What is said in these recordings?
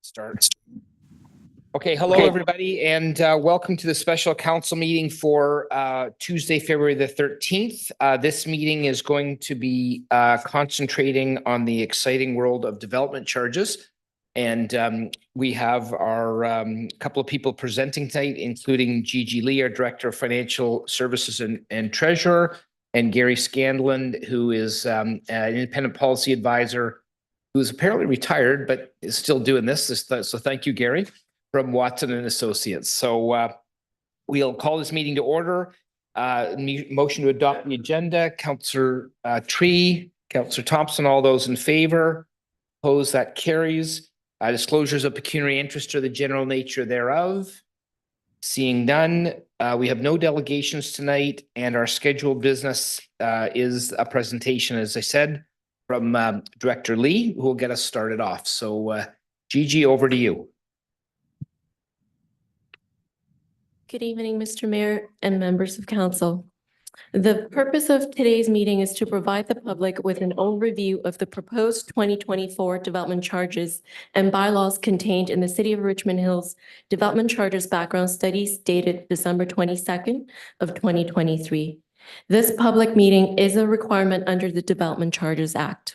Start. Okay, hello everybody, and welcome to the special council meeting for Tuesday, February the 13th. This meeting is going to be concentrating on the exciting world of development charges. And we have our couple of people presenting tonight, including Gigi Lee, our Director of Financial Services and Treasurer, and Gary Scanlon, who is an independent policy advisor who's apparently retired, but is still doing this. So thank you, Gary, from Watson and Associates. So we'll call this meeting to order. Motion to adopt the agenda. Councillor Tree, Councillor Thompson, all those in favor. Opposed, that carries. Disclosures of pecuniary interest or the general nature thereof. Seeing none, we have no delegations tonight, and our scheduled business is a presentation, as I said, from Director Lee, who will get us started off. So Gigi, over to you. Good evening, Mr. Mayor and members of council. The purpose of today's meeting is to provide the public with an overview of the proposed 2024 development charges and bylaws contained in the City of Richmond Hills Development Charges Background Studies dated December 22nd of 2023. This public meeting is a requirement under the Development Charges Act.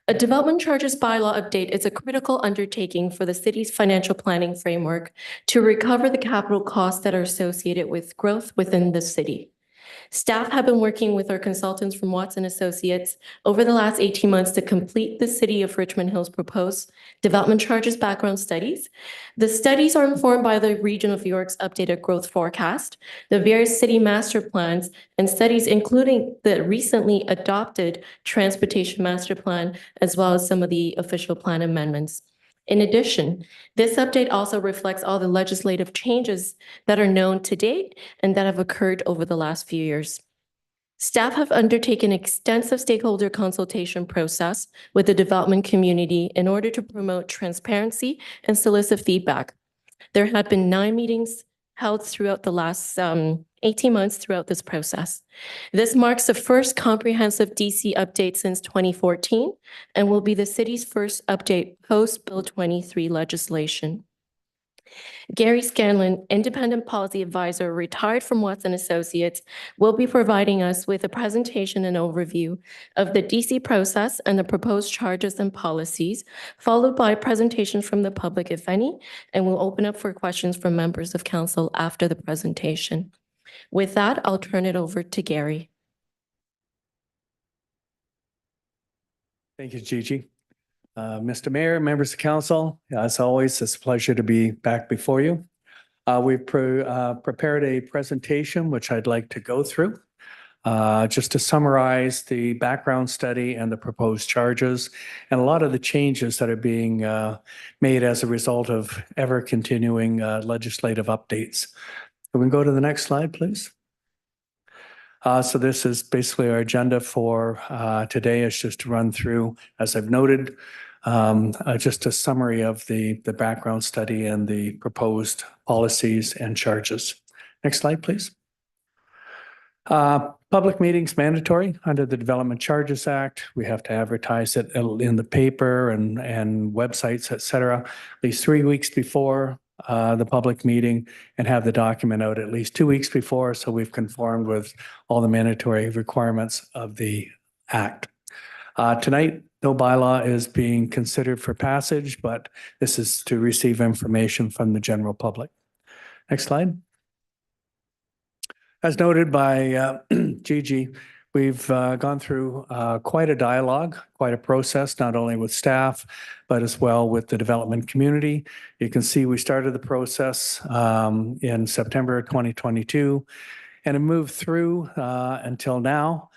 A development charges bylaw update is a critical undertaking for the city's financial planning framework to recover the capital costs that are associated with growth within the city. Staff have been working with our consultants from Watson Associates over the last 18 months to complete the City of Richmond Hills proposed development charges background studies. The studies are informed by the Region of York's updated growth forecast, the various city master plans, and studies including the recently adopted transportation master plan, as well as some of the official plan amendments. In addition, this update also reflects all the legislative changes that are known to date and that have occurred over the last few years. Staff have undertaken extensive stakeholder consultation process with the development community in order to promote transparency and solicit feedback. There have been 9 meetings held throughout the last 18 months throughout this process. This marks the first comprehensive DC update since 2014 and will be the city's first update post Bill 23 legislation. Gary Scanlon, independent policy advisor, retired from Watson Associates, will be providing us with a presentation and overview of the DC process and the proposed charges and policies, followed by presentations from the public, if any, and we'll open up for questions from members of council after the presentation. With that, I'll turn it over to Gary. Thank you, Gigi. Mr. Mayor, members of council, as always, it's a pleasure to be back before you. We've prepared a presentation which I'd like to go through just to summarize the background study and the proposed charges and a lot of the changes that are being made as a result of ever continuing legislative updates. Can we go to the next slide, please? So this is basically our agenda for today. Is just to run through, as I've noted, just a summary of the background study and the proposed policies and charges. Next slide, please. Public meetings mandatory under the Development Charges Act. We have to advertise it in the paper and websites, et cetera, at least 3 weeks before the public meeting, and have the document out at least 2 weeks before, so we've conformed with all the mandatory requirements of the Act. Tonight, no bylaw is being considered for passage, but this is to receive information from the general public. Next slide. As noted by Gigi, we've gone through quite a dialogue, quite a process, not only with staff, but as well with the development community. You can see we started the process in September 2022 and it moved through until now.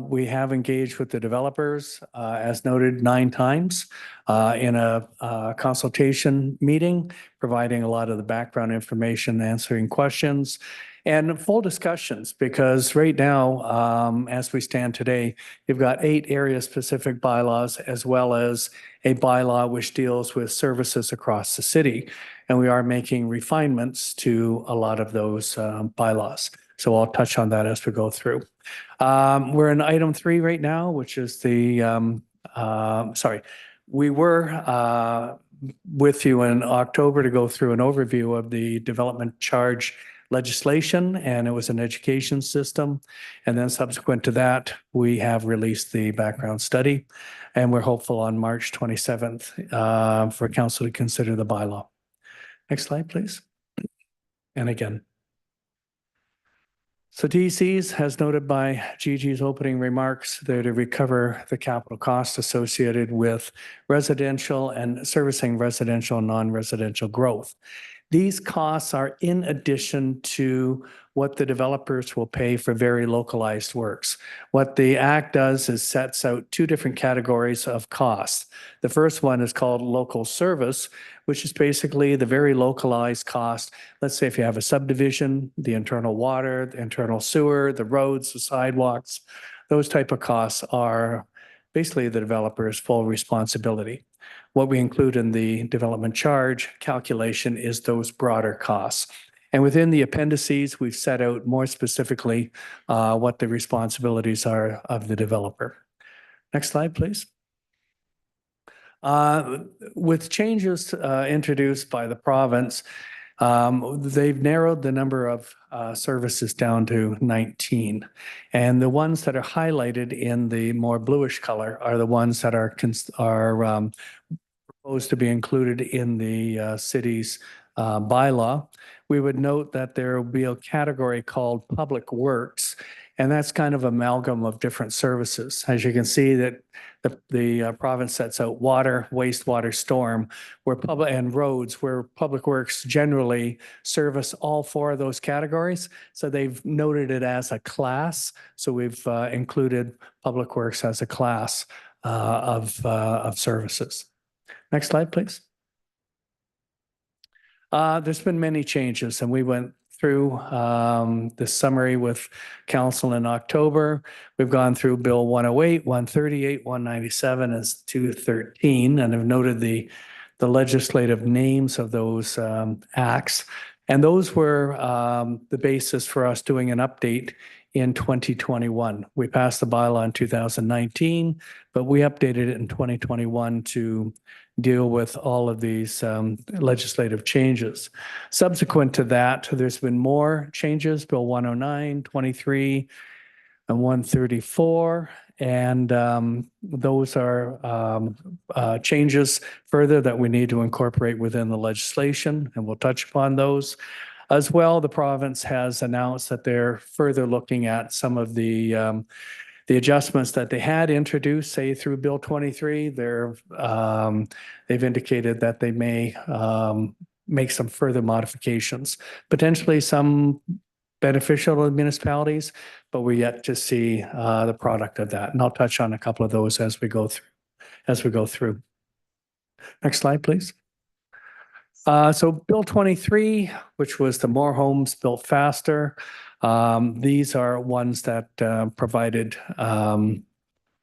We have engaged with the developers, as noted, 9 times in a consultation meeting, providing a lot of the background information, answering questions, and full discussions, because right now, as we stand today, you've got 8 area-specific bylaws as well as a bylaw which deals with services across the city. And we are making refinements to a lot of those bylaws. So I'll touch on that as we go through. We're in item 3 right now, which is the, We were with you in October to go through an overview of the development charge legislation, and it was an education system. And then subsequent to that, we have released the background study, and we're hopeful on March 27th for council to consider the bylaw. Next slide, please. And again. So DCs, as noted by Gigi's opening remarks, they're to recover the capital costs associated with residential and servicing residential and non-residential growth. These costs are in addition to what the developers will pay for very localized works. What the Act does is sets out two different categories of costs. The first one is called local service, which is basically the very localized cost. Let's say if you have a subdivision, the internal water, the internal sewer, the roads, the sidewalks, those type of costs are basically the developer's full responsibility. What we include in the development charge calculation is those broader costs. And within the appendices, we've set out more specifically what the responsibilities are of the developer. Next slide, please. With changes introduced by the province, they've narrowed the number of services down to 19. And the ones that are highlighted in the more bluish color are the ones that are proposed to be included in the city's bylaw. We would note that there will be a category called public works, and that's kind of amalgam of different services. As you can see that the province sets out water, wastewater, storm, where public and roads, where public works generally service all four of those categories. So they've noted it as a class. So we've included public works as a class of services. Next slide, please. There's been many changes, and we went through the summary with council in October. We've gone through Bill 108, 138, 197, and 213, and have noted the legislative names of those acts. And those were the basis for us doing an update in 2021. We passed the bylaw in 2019, but we updated it in 2021 to deal with all of these legislative changes. Subsequent to that, there's been more changes, Bill 109, 23, and 134. And those are changes further that we need to incorporate within the legislation, and we'll touch upon those. As well, the province has announced that they're further looking at some of the adjustments that they had introduced, say through Bill 23. They've indicated that they may make some further modifications, potentially some beneficial to municipalities, but we're yet to see the product of that. And I'll touch on a couple of those as we go through. Next slide, please. So Bill 23, which was the More Homes Built Faster, these are ones that provided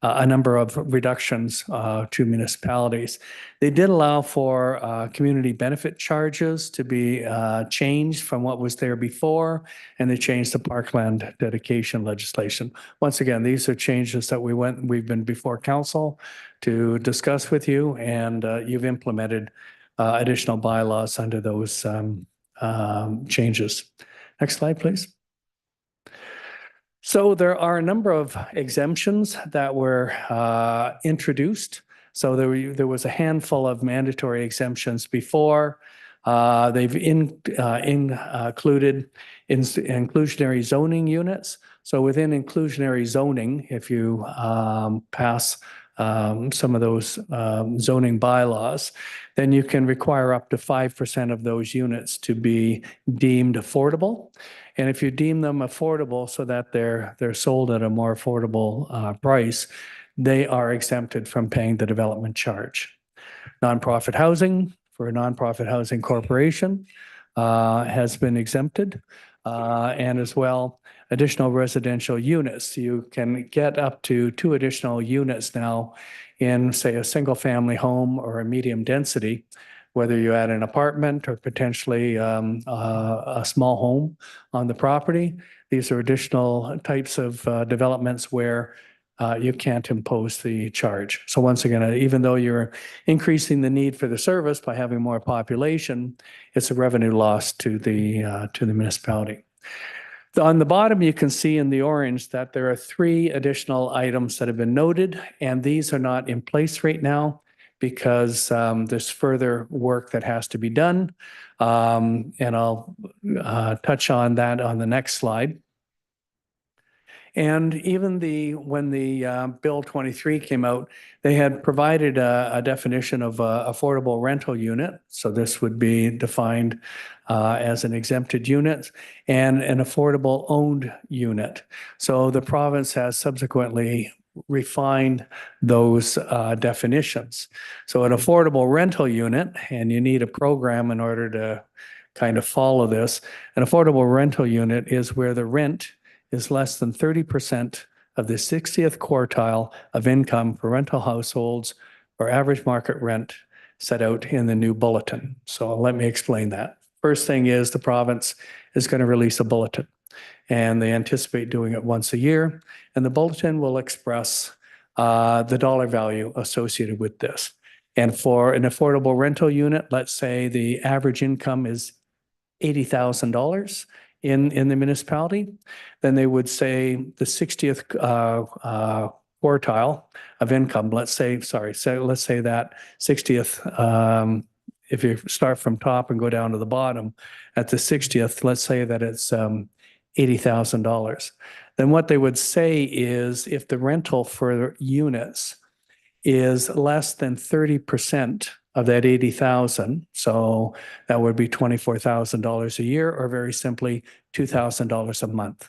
a number of reductions to municipalities. They did allow for community benefit charges to be changed from what was there before, and they changed the parkland dedication legislation. Once again, these are changes that we've been before council to discuss with you, and you've implemented additional bylaws under those changes. Next slide, please. So there are a number of exemptions that were introduced. So there was a handful of mandatory exemptions before. They've included inclusionary zoning units. So within inclusionary zoning, if you pass some of those zoning bylaws, then you can require up to 5% of those units to be deemed affordable. And if you deem them affordable so that they're sold at a more affordable price, they are exempted from paying the development charge. Nonprofit housing for a nonprofit housing corporation has been exempted, and as well additional residential units. You can get up to 2 additional units now in, say, a single family home or a medium density, whether you add an apartment or potentially a small home on the property. These are additional types of developments where you can't impose the charge. So once again, even though you're increasing the need for the service by having more population, it's a revenue loss to the municipality. On the bottom, you can see in the orange that there are 3 additional items that have been noted, and these are not in place right now because there's further work that has to be done. And I'll touch on that on the next slide. And even when the Bill 23 came out, they had provided a definition of affordable rental unit. So this would be defined as an exempted unit and an affordable owned unit. So the province has subsequently refined those definitions. So an affordable rental unit, and you need a program in order to kind of follow this, an affordable rental unit is where the rent is less than 30% of the 60th quartile of income for rental households or average market rent set out in the new bulletin. So let me explain that. First thing is the province is going to release a bulletin, and they anticipate doing it once a year. And the bulletin will express the dollar value associated with this. And for an affordable rental unit, let's say the average income is $80,000 in the municipality, then they would say the 60th quartile of income, let's say that 60th, if you start from top and go down to the bottom, at the 60th, let's say that it's $80,000. Then what they would say is if the rental for units is less than 30% of that 80,000. So that would be $24,000 a year, or very simply $2,000 a month.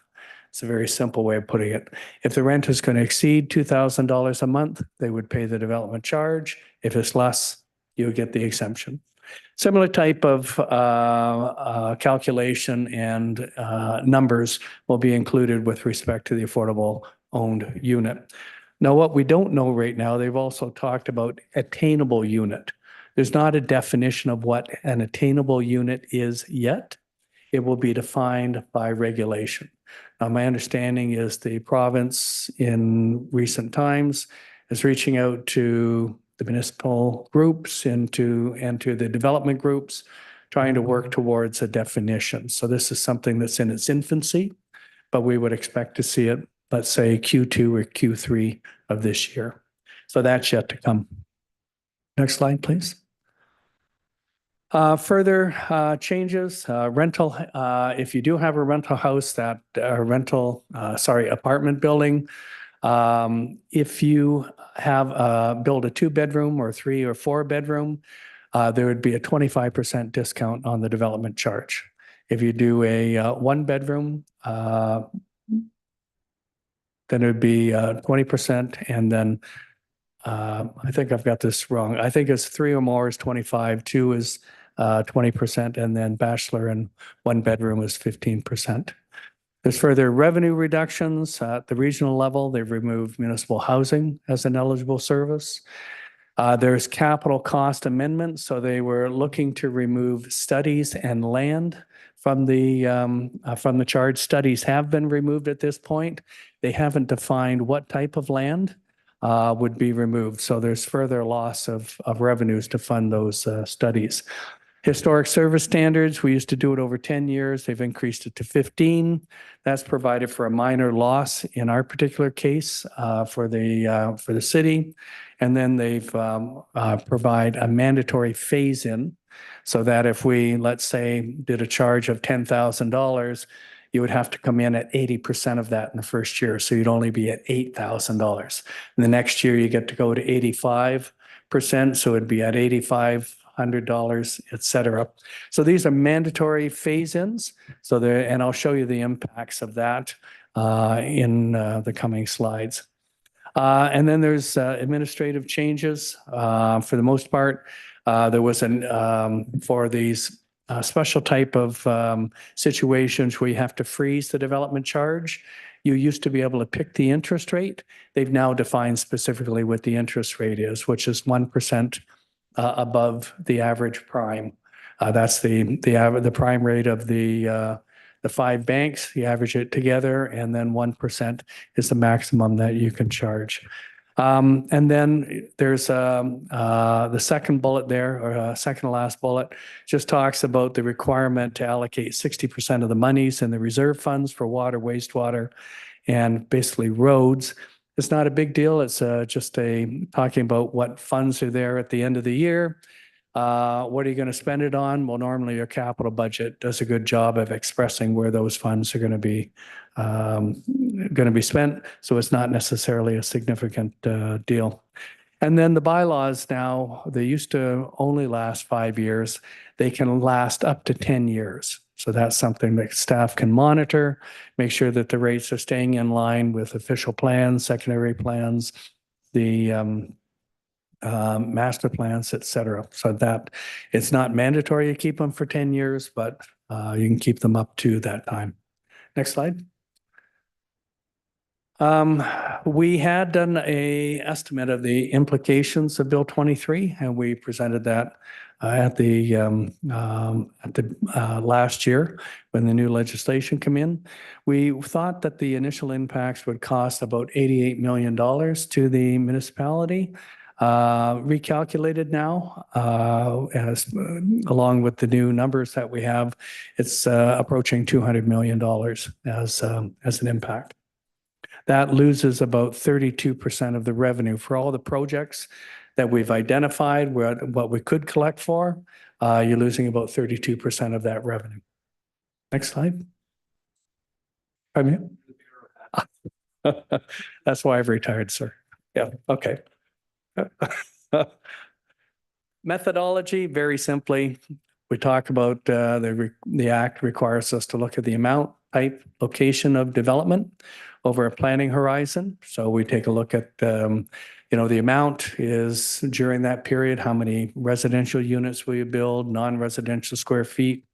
It's a very simple way of putting it. If the rent is going to exceed $2,000 a month, they would pay the development charge. If it's less, you would get the exemption. Similar type of calculation and numbers will be included with respect to the affordable owned unit. Now, what we don't know right now, they've also talked about attainable unit. There's not a definition of what an attainable unit is yet. It will be defined by regulation. Now, my understanding is the province in recent times is reaching out to the municipal groups and to the development groups, trying to work towards a definition. So this is something that's in its infancy, but we would expect to see it, let's say Q2 or Q3 of this year. So that's yet to come. Next slide, please. Further changes, rental, if you do have a rental house that, apartment building, if you have build a 2-bedroom or 3 or 4-bedroom, there would be a 25% discount on the development charge. If you do a 1-bedroom, then it would be 20%, and then I think I've got this wrong. I think it's 3 or more is 25, 2 is 20%, and then bachelor and 1-bedroom is 15%. There's further revenue reductions at the regional level. They've removed municipal housing as an eligible service. There's capital cost amendments. So they were looking to remove studies and land from the charge. Studies have been removed at this point. They haven't defined what type of land would be removed. So there's further loss of revenues to fund those studies. Historic service standards, we used to do it over 10 years. They've increased it to 15. That's provided for a minor loss in our particular case for the city. And then they've provide a mandatory phase-in so that if we, let's say, did a charge of $10,000, you would have to come in at 80% of that in the first year. So you'd only be at $8,000. And the next year you get to go to 85%. So it'd be at $8,500, et cetera. So these are mandatory phase-ins. So and I'll show you the impacts of that in the coming slides. And then there's administrative changes. For the most part, there was for these special type of situations where you have to freeze the development charge. You used to be able to pick the interest rate. They've now defined specifically what the interest rate is, which is 1% above the average prime. That's the prime rate of the the 5 banks, you average it together, and then 1% is the maximum that you can charge. And then there's the second bullet there, or second to last bullet, just talks about the requirement to allocate 60% of the monies in the reserve funds for water, wastewater, and basically roads. It's not a big deal. It's just talking about what funds are there at the end of the year. What are you going to spend it on? Well, normally your capital budget does a good job of expressing where those funds are going to be spent. So it's not necessarily a significant deal. And then the bylaws now, they used to only last 5 years. They can last up to 10 years. So that's something that staff can monitor, make sure that the rates are staying in line with official plans, secondary plans, the master plans, et cetera. So that it's not mandatory to keep them for 10 years, but you can keep them up to that time. Next slide. We had done a estimate of the implications of Bill 23, and we presented that at the last year when the new legislation came in. We thought that the initial impacts would cost about $88 million to the municipality. Recalculated now, as along with the new numbers that we have, it's approaching $200 million as an impact. That loses about 32% of the revenue for all the projects that we've identified, what we could collect for. You're losing about 32% of that revenue. Next slide. Pardon me? That's why I've retired, sir. Yeah, okay. Methodology, very simply, we talk about the act requires us to look at the amount, type, location of development over a planning horizon. So we take a look at, the amount is during that period, how many residential units will you build, non-residential square feet.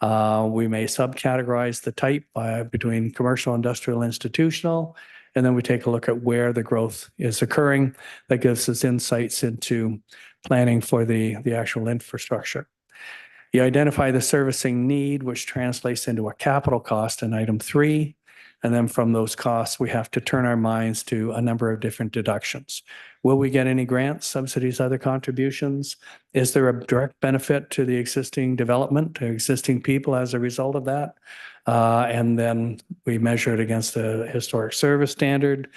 We may subcategorize the type between commercial, industrial, institutional. And then we take a look at where the growth is occurring. That gives us insights into planning for the actual infrastructure. You identify the servicing need, which translates into a capital cost in item 3. And then from those costs, we have to turn our minds to a number of different deductions. Will we get any grants, subsidies, other contributions? Is there a direct benefit to the existing development, to existing people as a result of that? And then we measure it against a historic service standard,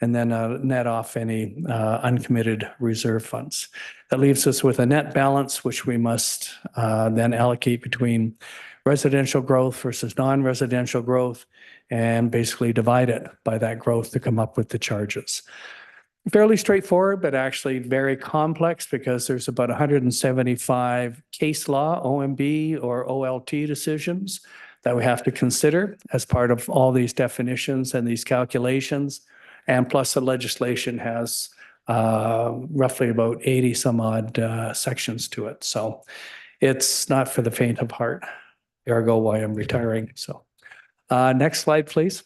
and then net off any uncommitted reserve funds. That leaves us with a net balance, which we must then allocate between residential growth versus non-residential growth, and basically divide it by that growth to come up with the charges. Fairly straightforward, but actually very complex because there's about 175 case law, OMB or OLT decisions that we have to consider as part of all these definitions and these calculations. And plus the legislation has roughly about 80 some odd sections to it. So it's not for the faint of heart. Ergo why I'm retiring. So next slide, please.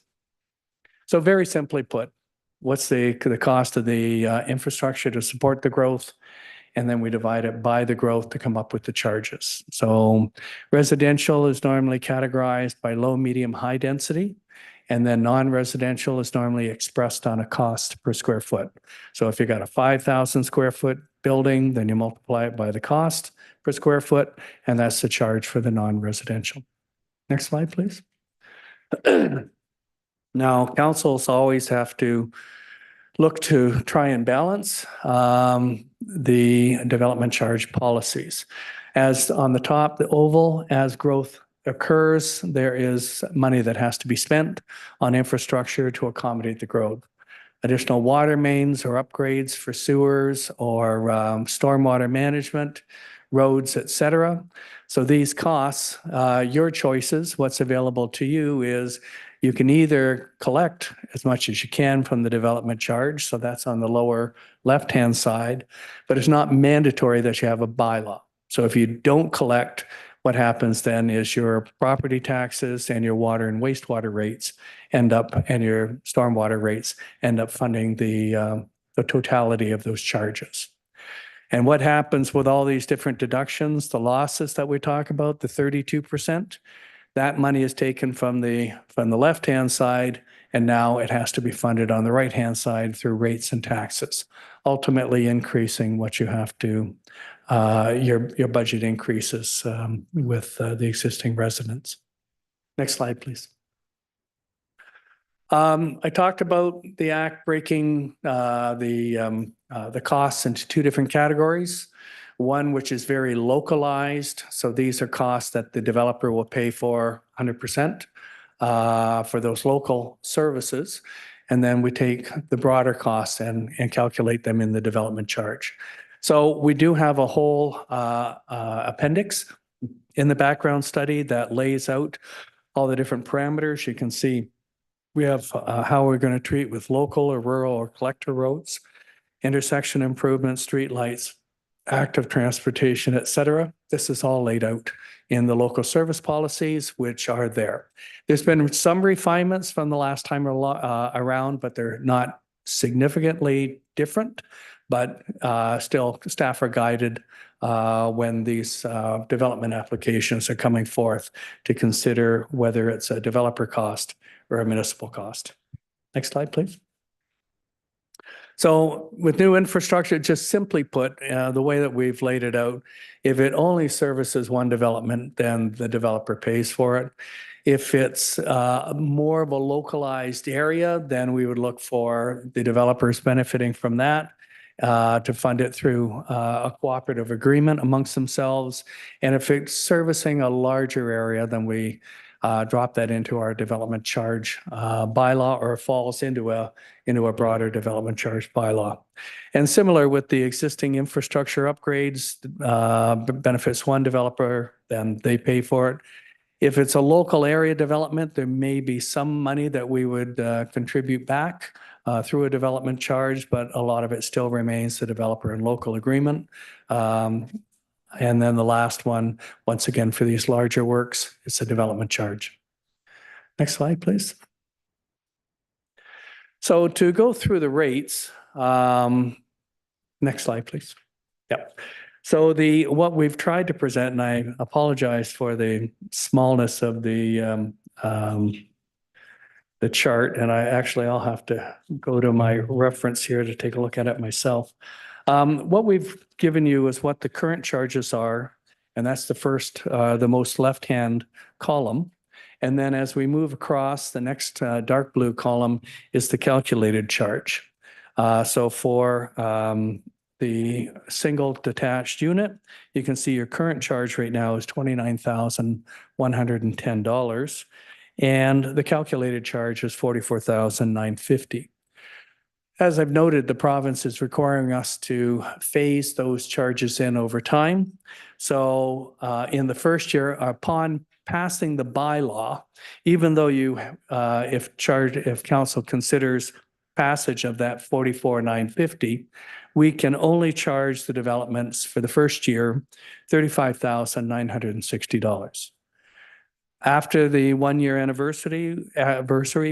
So very simply put, what's the cost of the infrastructure to support the growth? And then we divide it by the growth to come up with the charges. So residential is normally categorized by low, medium, high density. And then non-residential is normally expressed on a cost per square foot. So if you got a 5,000 square foot building, then you multiply it by the cost per square foot, and that's the charge for the non-residential. Next slide, please. Now, councils always have to look to try and balance the development charge policies. As on the top, the oval, as growth occurs, there is money that has to be spent on infrastructure to accommodate the growth. Additional water mains or upgrades for sewers or stormwater management, roads, et cetera. So these costs, your choices, what's available to you is you can either collect as much as you can from the development charge, so that's on the lower left-hand side, but it's not mandatory that you have a bylaw. So if you don't collect, what happens then is your property taxes and your water and wastewater rates end up, and your stormwater rates end up funding the totality of those charges. And what happens with all these different deductions, the losses that we talk about, the 32%, That money is taken from the left-hand side, and now it has to be funded on the right-hand side through rates and taxes, ultimately increasing what you have to, your budget increases with the existing residents. Next slide, please. I talked about the act breaking the costs into two different categories. One which is very localized. So these are costs that the developer will pay for 100% for those local services. And then we take the broader costs and calculate them in the development charge. So we do have a whole appendix in the background study that lays out all the different parameters. You can see we have how we're going to treat with local or rural or collector roads, intersection improvements, street lights, active transportation, et cetera. This is all laid out in the local service policies, which are there. There's been some refinements from the last time around, but they're not significantly different. But still, staff are guided when these development applications are coming forth to consider whether it's a developer cost or a municipal cost. Next slide, please. So with new infrastructure, just simply put, the way that we've laid it out, if it only services one development, then the developer pays for it. If it's more of a localized area, then we would look for the developers benefiting from that to fund it through a cooperative agreement amongst themselves. And if it's servicing a larger area, then we drop that into our development charge bylaw, or falls into a broader development charge bylaw. And similar with the existing infrastructure upgrades, benefits one developer, then they pay for it. If it's a local area development, there may be some money that we would contribute back through a development charge, but a lot of it still remains the developer and local agreement. And then the last one, once again, for these larger works, it's a development charge. Next slide, please. So to go through the rates, next slide, please. Yep. So what we've tried to present, and I apologize for the smallness of the chart, and I'll have to go to my reference here to take a look at it myself. What we've given you is what the current charges are, and that's the most left-hand column. And then as we move across, the next dark blue column is the calculated charge. So for the single detached unit, you can see your current charge right now is $29,110, and the calculated charge is $44,950. As I've noted, the province is requiring us to phase those charges in over time. So in the first year, upon passing the bylaw, even though if council considers passage of that $44,950, we can only charge the developments for the first year $35,960. After the 1 year anniversary,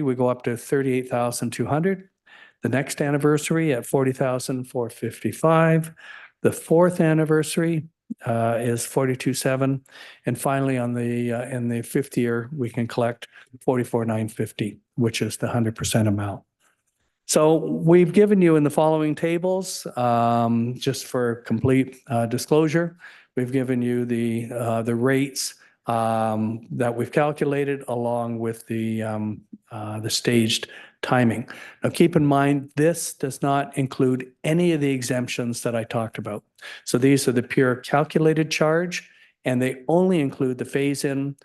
we go up to $38,200. The next anniversary at $40,455. The fourth anniversary is $42,700, and finally in the fifth year we can collect $44,950, which is the 100% amount. So we've given you in the following tables, just for complete disclosure, we've given you the rates that we've calculated along with the staged timing. Now, keep in mind, this does not include any of the exemptions that I talked about. So these are the pure calculated charge, and they only include the phase-in.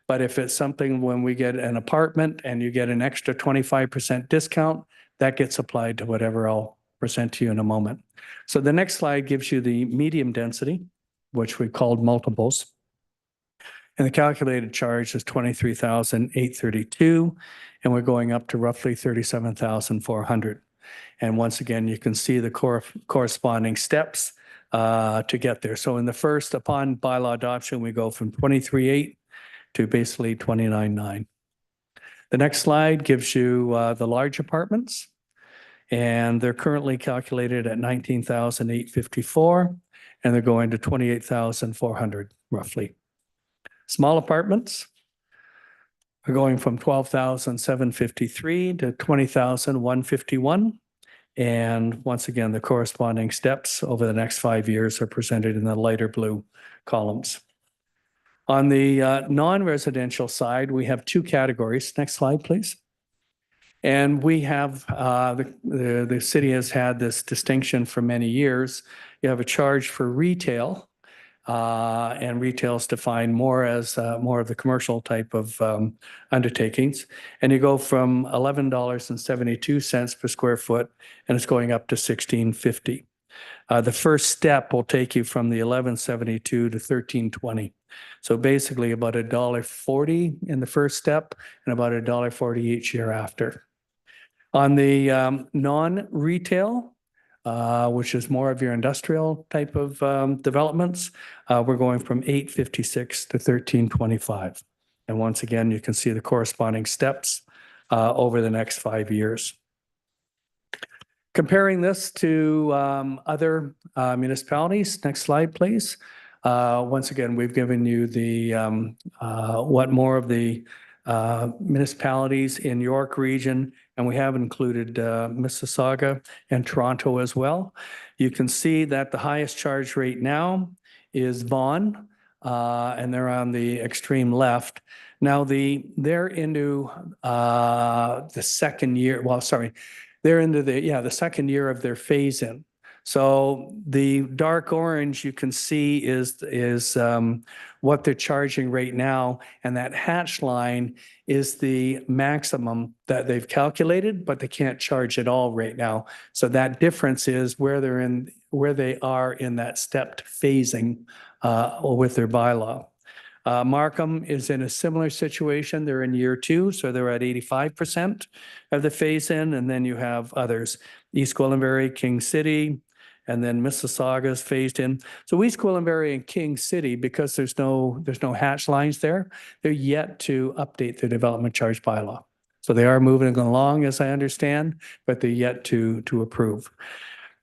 But if it's something when we get an apartment and you get an extra 25% discount, that gets applied to whatever I'll present to you in a moment. So the next slide gives you the medium density, which we called multiples. And the calculated charge is $23,832, and we're going up to roughly $37,400. And once again, you can see the corresponding steps to get there. So in the first, upon bylaw adoption, we go from 23.8 to basically 29.9. The next slide gives you the large apartments, and they're currently calculated at $19,854, and they're going to $28,400 roughly. Small apartments, We're going from 12,753 to 20,151. And once again, the corresponding steps over the next 5 years are presented in the lighter blue columns. On the non-residential side, we have two categories. Next slide, please. And we have, the city has had this distinction for many years. You have a charge for retail, and retail is defined more as more of the commercial type of undertakings. And you go from $11.72 per square foot, and it's going up to $16.50. The first step will take you from the $11.72 to $13.20. So basically about $1.40 in the first step and about $1.40 each year after. On the non-retail, which is more of your industrial type of developments, we're going from $8.56 to $13.25. And once again, you can see the corresponding steps over the next 5 years. Comparing this to other municipalities, next slide, please. Once again, we've given you the what more of the municipalities in York region, and we have included Mississauga and Toronto as well. You can see that the highest charge rate now is Vaughan, and they're on the extreme left. Now they're into the second year. Well, sorry, they're into the second year of their phase in. So the dark orange you can see is what they're charging right now, and that hatch line is the maximum that they've calculated, but they can't charge it all right now. So that difference is where they are in that stepped phasing with their bylaw. Markham is in a similar situation. They're in year 2, so they're at 85% of the phase in, and then you have others: East Gwillimbury, King City, and then Mississauga is phased in. So East Gwillimbury and King City, because there's no hatch lines there, they're yet to update their development charge bylaw. So they are moving along, as I understand, but they're yet to approve.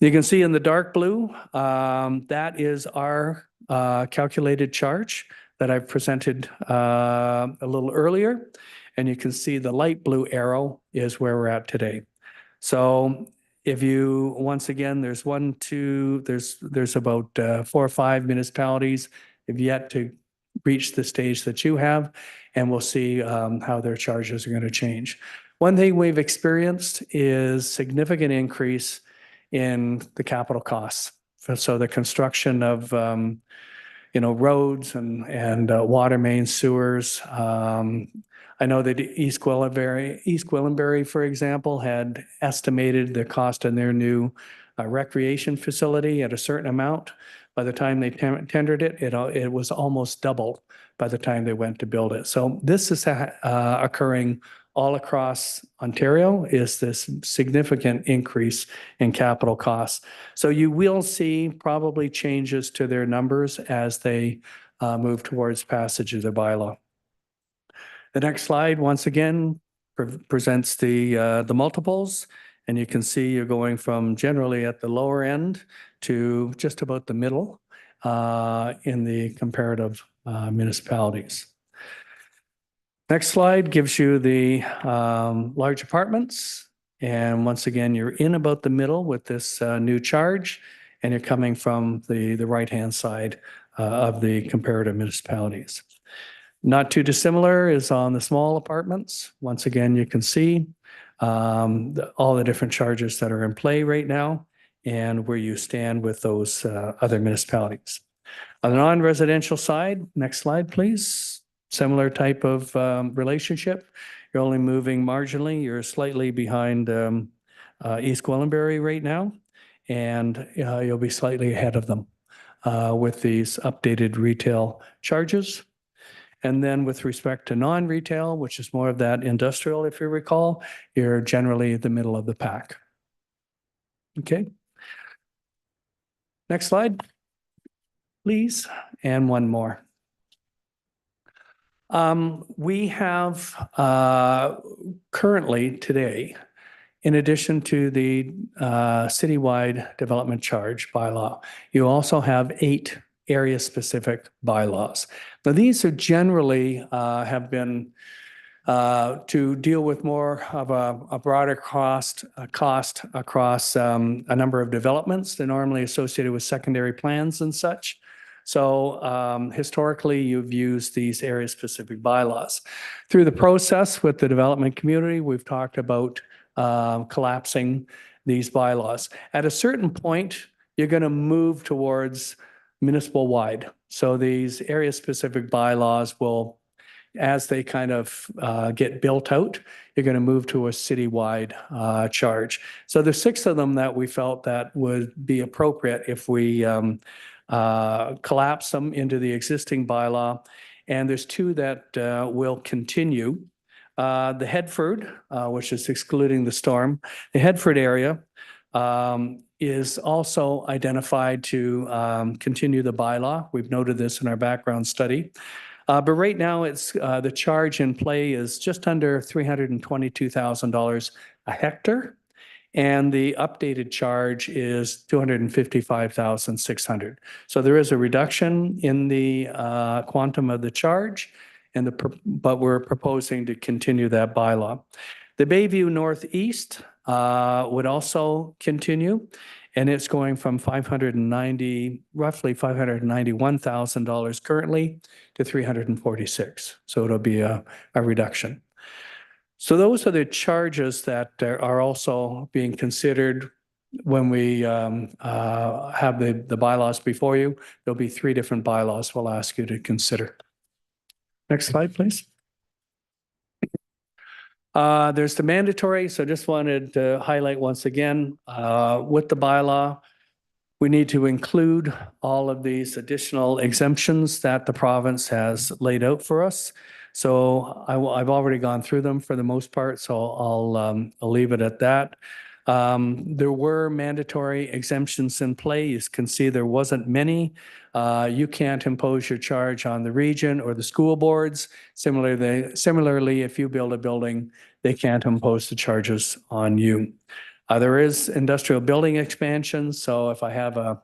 You can see in the dark blue, that is our calculated charge that I've presented a little earlier. And you can see the light blue arrow is where we're at today. So if you, once again, there's about 4 or 5 municipalities have yet to reach the stage that you have, and we'll see how their charges are going to change. One thing we've experienced is significant increase in the capital costs. So the construction of roads and water main sewers. I know that East Gwillimbury, for example, had estimated the cost on their new recreation facility at a certain amount. By the time they tendered it, it was almost double by the time they went to build it. So this is occurring all across Ontario, is this significant increase in capital costs. So you will see probably changes to their numbers as they move towards passage of the bylaw. The next slide, once again, presents the multiples, and you can see you're going from generally at the lower end to just about the middle in the comparative municipalities. Next slide gives you the large apartments. And once again, you're in about the middle with this new charge, and you're coming from the right-hand side of the comparative municipalities. Not too dissimilar is on the small apartments. Once again, you can see all the different charges that are in play right now and where you stand with those other municipalities. On the non-residential side, next slide, please. Similar type of relationship. You're only moving marginally. You're slightly behind East Gwillimbury right now, and you'll be slightly ahead of them with these updated retail charges. And then with respect to non-retail, which is more of that industrial, if you recall, you're generally the middle of the pack. Okay. Next slide, please. And one more. We have currently today, in addition to the citywide development charge bylaw, you also have 8 area-specific bylaws. Now, these are generally have been to deal with more of a broader cost across a number of developments that are normally associated with secondary plans and such. So historically, you've used these area-specific bylaws. Through the process with the development community, we've talked about collapsing these bylaws. At a certain point, you're going to move towards municipal-wide. So these area-specific bylaws will, as they kind of get built out, you're going to move to a citywide charge. So there's 6 of them that we felt that would be appropriate if we collapse them into the existing bylaw. And there's 2 that will continue. The Headford, which is excluding the storm, the Headford area is also identified to continue the bylaw. We've noted this in our background study. But right now, it's the charge in play is just under $322,000 a hectare. And the updated charge is $255,600. So there is a reduction in the quantum of the charge, but we're proposing to continue that bylaw. The Bayview Northeast would also continue, and it's going from roughly $591,000 currently to $346,000. So it'll be a reduction. So those are the charges that are also being considered when we have the bylaws before you. There'll be 3 different bylaws we'll ask you to consider. Next slide, please. There's the mandatory. So just wanted to highlight once again, with the bylaw, we need to include all of these additional exemptions that the province has laid out for us. So I've already gone through them for the most part, so I'll leave it at that. There were mandatory exemptions in play. You can see there wasn't many. You can't impose your charge on the region or the school boards. Similarly, if you build a building, they can't impose the charges on you. There is industrial building expansion. So if I have a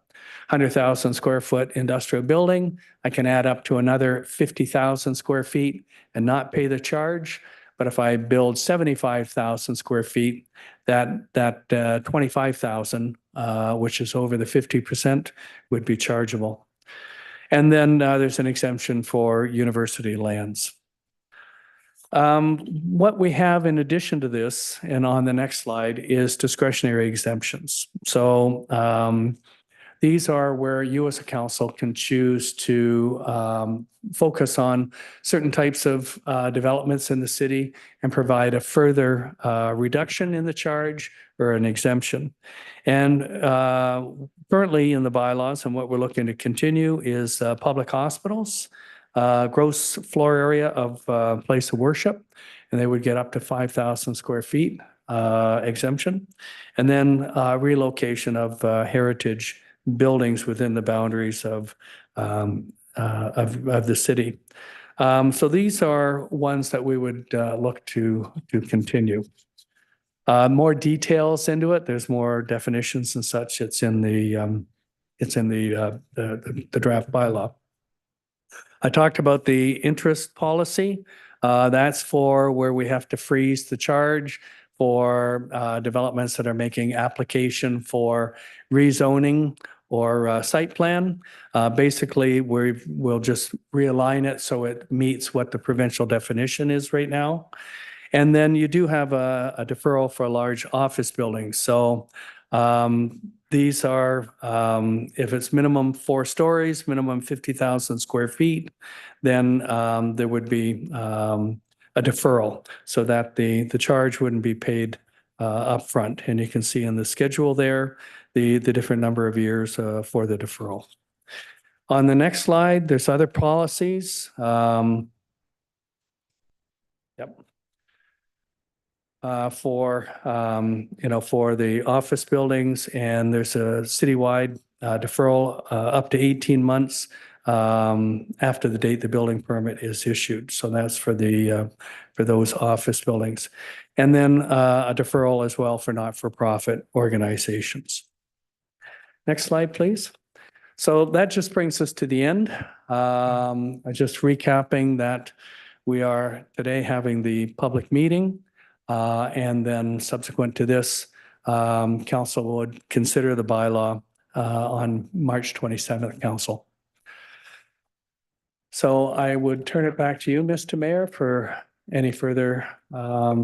100,000 square foot industrial building, I can add up to another 50,000 square feet and not pay the charge. But if I build 75,000 square feet, that 25,000, which is over the 50%, would be chargeable. And then there's an exemption for university lands. What we have in addition to this, and on the next slide, is discretionary exemptions. So these are where you as a council can choose to focus on certain types of developments in the city and provide a further reduction in the charge or an exemption. And currently in the bylaws, and what we're looking to continue is public hospitals, gross floor area of place of worship, and they would get up to 5,000 square feet exemption. And then relocation of heritage buildings within the boundaries of the city. So these are ones that we would look to continue. More details into it. There's more definitions and such. It's in the draft bylaw. I talked about the interest policy. That's for where we have to freeze the charge for developments that are making application for rezoning or site plan. Basically, we'll just realign it so it meets what the provincial definition is right now. And then you do have a deferral for large office buildings. So these are, if it's minimum 4 stories, minimum 50,000 square feet, then there would be a deferral so that the charge wouldn't be paid upfront. And you can see in the schedule there, the different number of years for the deferral. On the next slide, there's other policies. For the office buildings, and there's a citywide deferral up to 18 months after the date the building permit is issued. So that's for those office buildings. And then a deferral as well for not-for-profit organizations. Next slide, please. So that just brings us to the end. Just recapping that we are today having the public meeting. And then subsequent to this, council would consider the bylaw on March 27th, council. So I would turn it back to you, Mr. Mayor, for any further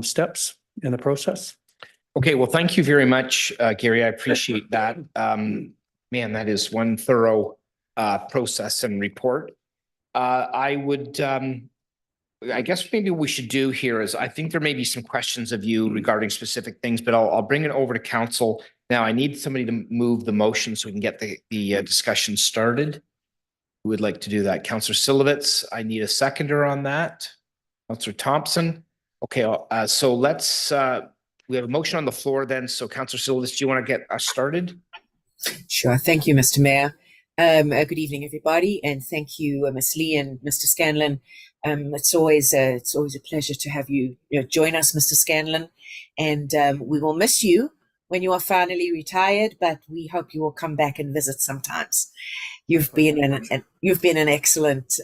steps in the process. Okay, well, thank you very much, Gary. I appreciate that. Man, that is one thorough process and report. I would, I guess maybe what we should do here is, I think there may be some questions of you regarding specific things, but I'll bring it over to council. Now, I need somebody to move the motion so we can get the discussion started. Who would like to do that? Councillor Silovitz, I need a seconder on that. Councillor Thompson. Okay, so let's, we have a motion on the floor then. So Councillor Silovitz, do you want to get us started? Sure. Thank you, Mr. Mayor. Good evening, everybody, and thank you, Ms. Lee and Mr. Scanlon. It's always a pleasure to have you, join us, Mr. Scanlon, and we will miss you when you are finally retired. But we hope you will come back and visit sometimes. You've been an excellent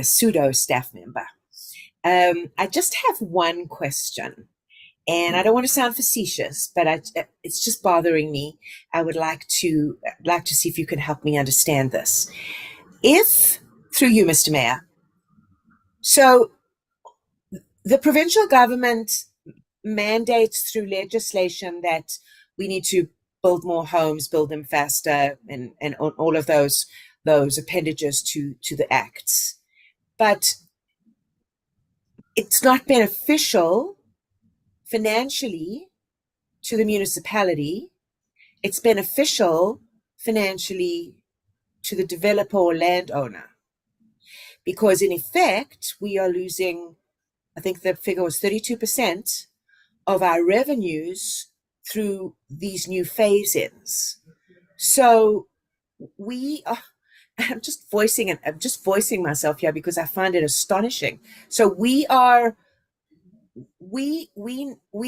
pseudo staff member. I just have one question. And I don't want to sound facetious, but it's just bothering me. I would like to see if you can help me understand this. If, through you, Mr. Mayor, so the provincial government mandates through legislation that we need to build more homes, build them faster, and all of those appendages to the acts. But it's not beneficial financially to the municipality. It's beneficial financially to the developer or landowner, because in effect we are losing, I think the figure was 32% of our revenues through these new phase-ins. So we are, I'm just voicing myself here because I find it astonishing. So we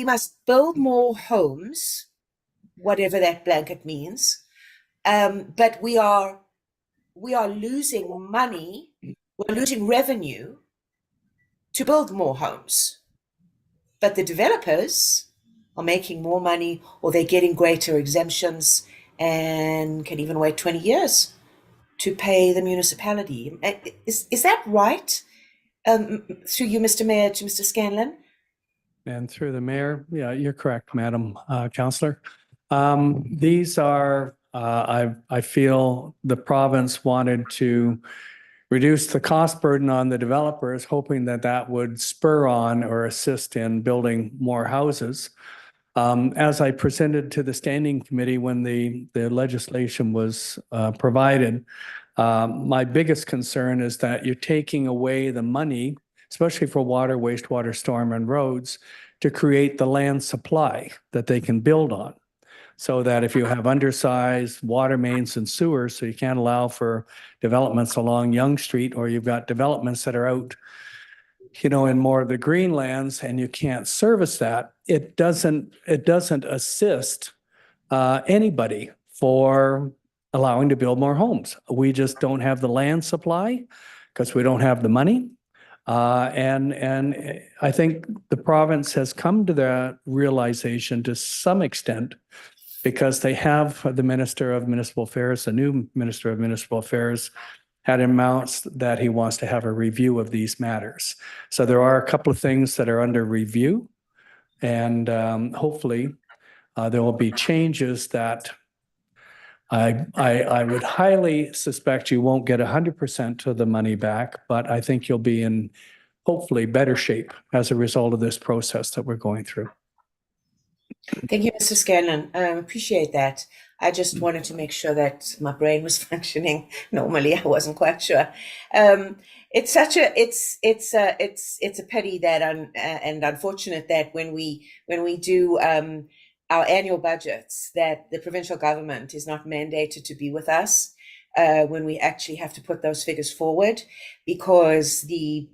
must build more homes, whatever that blanket means, but we are losing money, we're losing revenue to build more homes. But the developers are making more money, or they're getting greater exemptions and can even wait 20 years to pay the municipality. Is that right? Through you, Mr. Mayor, to Mr. Scanlon? And through the mayor, yeah, you're correct, Madam Councillor. These are, I feel the province wanted to reduce the cost burden on the developers, hoping that that would spur on or assist in building more houses. As I presented to the standing committee when the legislation was provided, my biggest concern is that you're taking away the money, especially for water, wastewater, storm, and roads, to create the land supply that they can build on. So that if you have undersized water mains and sewers, so you can't allow for developments along Yonge Street, or you've got developments that are out, in more of the green lands, and you can't service that, it doesn't assist anybody for allowing to build more homes. We just don't have the land supply because we don't have the money. And I think the province has come to the realization to some extent, because they have the Minister of Municipal Affairs, the new Minister of Municipal Affairs, had announced that he wants to have a review of these matters. So there are a couple of things that are under review, and hopefully there will be changes that I would highly suspect you won't get 100% of the money back, but I think you'll be in hopefully better shape as a result of this process that we're going through. Thank you, Mr. Scanlon. I appreciate that. I just wanted to make sure that my brain was functioning normally. I wasn't quite sure. It's a pity that and unfortunate that when we do our annual budgets, that the provincial government is not mandated to be with us when we actually have to put those figures forward, because the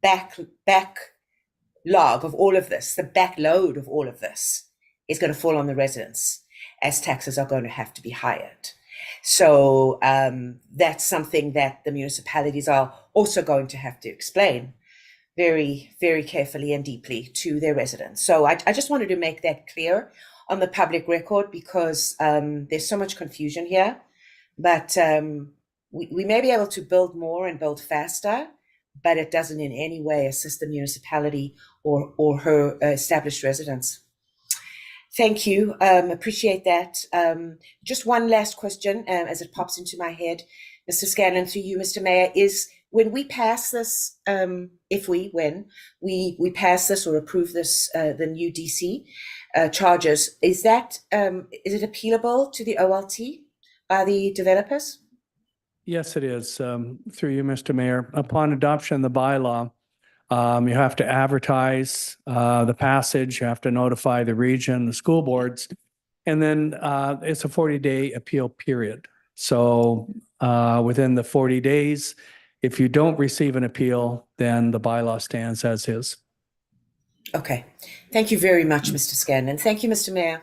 backlog of all of this, the backload of all of this, is going to fall on the residents, as taxes are going to have to be hired. So that's something that the municipalities are also going to have to explain very, very carefully and deeply to their residents. So I just wanted to make that clear on the public record because there's so much confusion here. But we may be able to build more and build faster, but it doesn't in any way assist the municipality or her established residents. Thank you. Appreciate that. Just one last question as it pops into my head, Mr. Scanlon, through you, Mr. Mayor, is when we pass this, when we pass this or approve this, the new DC charges, is it appealable to the OLT by the developers? Yes, it is. Through you, Mr. Mayor. Upon adoption of the bylaw, you have to advertise the passage, you have to notify the region, the school boards, and then it's a 40-day appeal period. So within the 40 days, if you don't receive an appeal, then the bylaw stands as is. Okay. Thank you very much, Mr. Scanlon. Thank you, Mr. Mayor.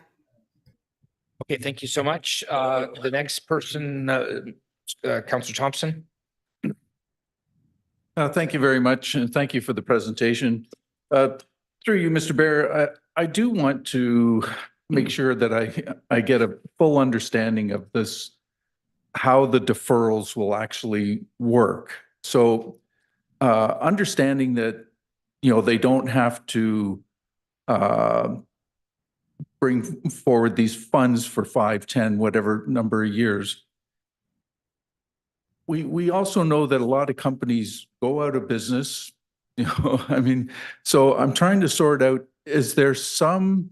Okay, thank you so much. The next person, Councillor Thompson. Thank you very much, and thank you for the presentation. Through you, Mr. Bear, I do want to make sure that I get a full understanding of this, how the deferrals will actually work. So understanding that, they don't have to bring forward these funds for 5, 10, whatever number of years. We also know that a lot of companies go out of business, so I'm trying to sort out, is there some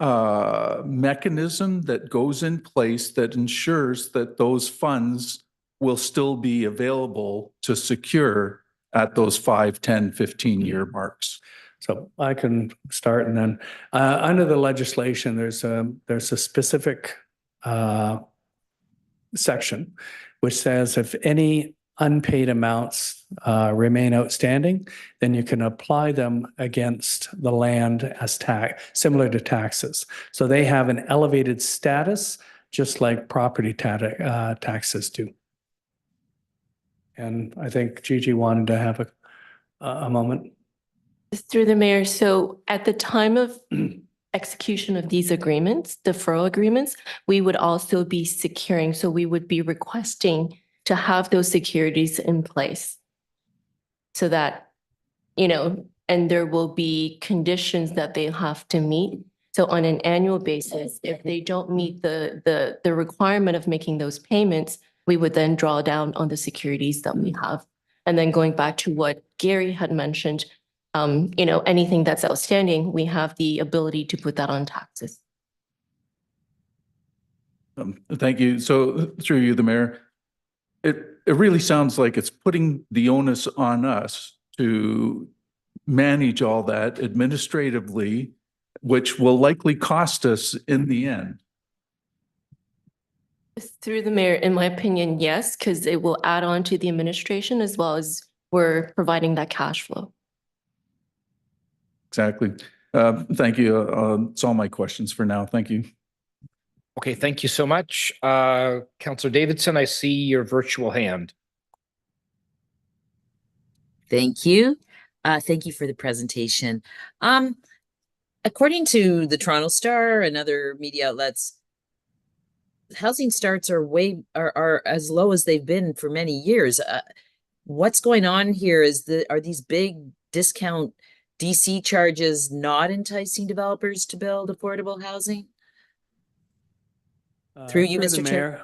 mechanism that goes in place that ensures that those funds will still be available to secure at those 5, 10, 15-year marks? So I can start, and then under the legislation, there's a specific section which says if any unpaid amounts remain outstanding, then you can apply them against the land as tax, similar to taxes. So they have an elevated status, just like property taxes do. And I think Gigi wanted to have a moment. Through the mayor, so at the time of execution of these agreements, deferral agreements, we would also be securing, so we would be requesting to have those securities in place so that, and there will be conditions that they have to meet. So on an annual basis, if they don't meet the requirement of making those payments, we would then draw down on the securities that we have. And then going back to what Gary had mentioned, anything that's outstanding, we have the ability to put that on taxes. Thank you. So through you, the mayor, it really sounds like it's putting the onus on us to manage all that administratively, which will likely cost us in the end. Through the mayor, in my opinion, yes, because it will add on to the administration as well as we're providing that cash flow. Exactly. Thank you. That's all my questions for now. Thank you. Okay, thank you so much. Councillor Davidson, I see your virtual hand. Thank you. Thank you for the presentation. According to the Toronto Star and other media outlets, housing starts are as low as they've been for many years. What's going on here? Are these big discount DC charges not enticing developers to build affordable housing? Through you, Mr. Chair.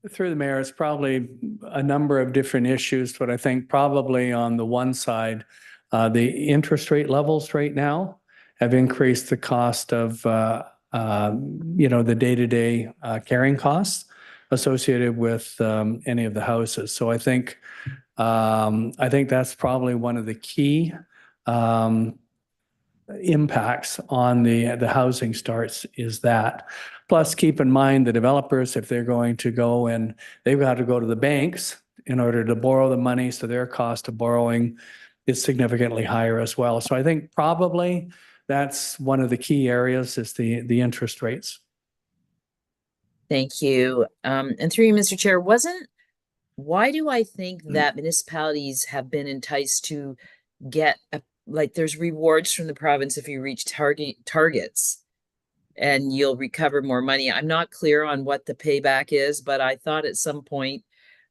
Through the mayor, it's probably a number of different issues, but I think probably on the one side, the interest rate levels right now have increased the cost of, the day-to-day carrying costs associated with any of the houses. So I think that's probably one of the key impacts on the housing starts is that. Plus, keep in mind the developers, if they're going to go and they've got to go to the banks in order to borrow the money, so their cost of borrowing is significantly higher as well. So I think probably that's one of the key areas is the interest rates. Thank you. And through you, Mr. Chair, why do I think that municipalities have been enticed to get like there's rewards from the province if you reach targets and you'll recover more money. I'm not clear on what the payback is, but I thought at some point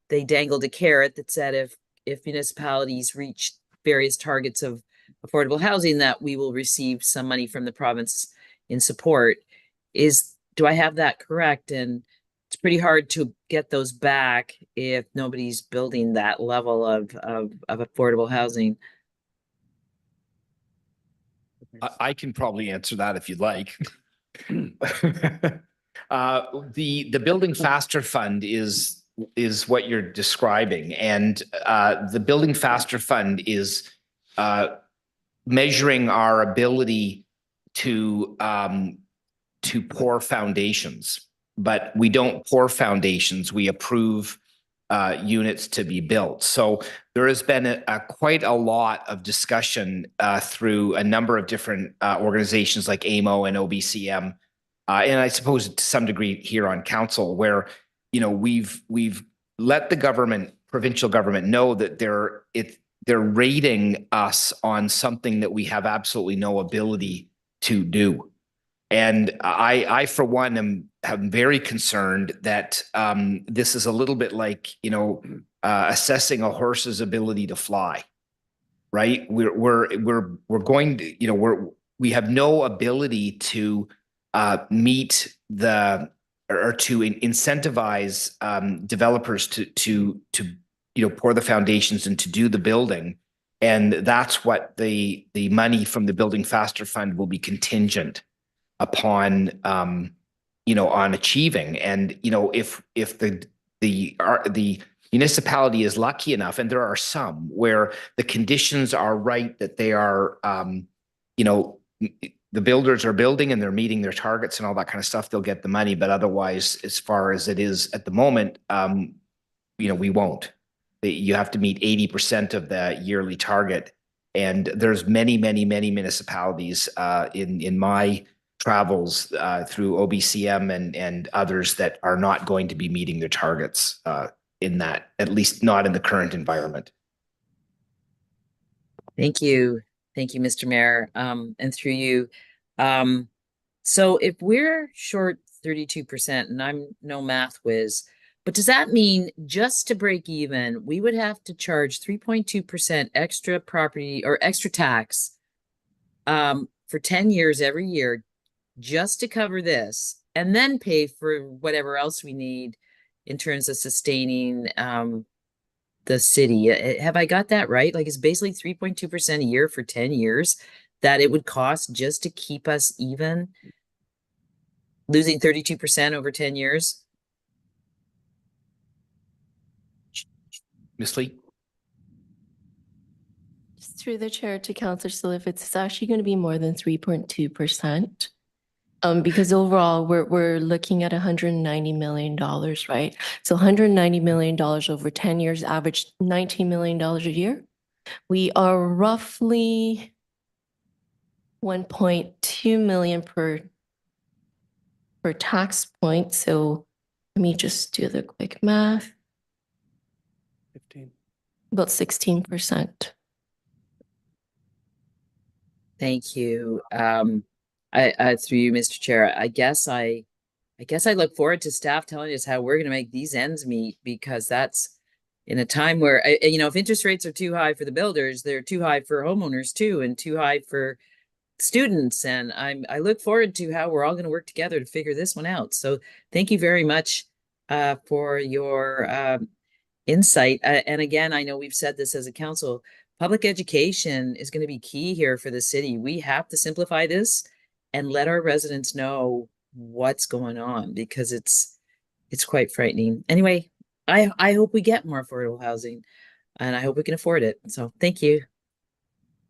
they dangled a carrot that said if municipalities reach various targets of affordable housing, that we will receive some money from the province in support. Do I have that correct? And it's pretty hard to get those back if nobody's building that level of affordable housing. I can probably answer that if you'd like. The Building Faster Fund is what you're describing, and the Building Faster Fund is measuring our ability to pour foundations, but we don't pour foundations. We approve units to be built. So there has been quite a lot of discussion through a number of different organizations like AMO and OBCM, and I suppose to some degree here on council, where we've let the provincial government know that they're rating us on something that we have absolutely no ability to do. And I for one, am very concerned that this is a little bit like, assessing a horse's ability to fly, right? We're going to, we have no ability to meet or to incentivize developers to pour the foundations and to do the building. And that's what the money from the Building Faster Fund will be contingent upon, on achieving. And, if the municipality is lucky enough, and there are some where the conditions are right, that they are, the builders are building and they're meeting their targets and all that kind of stuff, they'll get the money. But otherwise, as far as it is at the moment, we won't. You have to meet 80% of the yearly target. And there's many, many, many municipalities in my travels through OBCM and others that are not going to be meeting their targets in that, at least not in the current environment. Thank you. Thank you, Mr. Mayor. And through you. So if we're short 32%, and I'm no math whiz, but does that mean just to break even, we would have to charge 3.2% extra property or extra tax for 10 years every year just to cover this, and then pay for whatever else we need in terms of sustaining the city? Have I got that right? Like, it's basically 3.2% a year for 10 years that it would cost just to keep us even, losing 32% over 10 years. Ms. Lee? Through the chair to Councillor Silif, it's actually going to be more than 3.2%. Because overall, we're looking at $190 million, right? So $190 million over 10 years, average $19 million a year. We are roughly 1.2 million per tax point. So let me just do the quick math. 15. About 16%. Thank you. I through you, Mr. Chair, I guess I look forward to staff telling us how we're going to make these ends meet, because that's in a time where, if interest rates are too high for the builders, they're too high for homeowners too, and too high for students. And I look forward to how we're all going to work together to figure this one out. So thank you very much for your insight. And again, I know we've said this as a council, public education is going to be key here for the city. We have to simplify this and let our residents know what's going on, because it's quite frightening. Anyway, I hope we get more affordable housing, and I hope we can afford it. So thank you.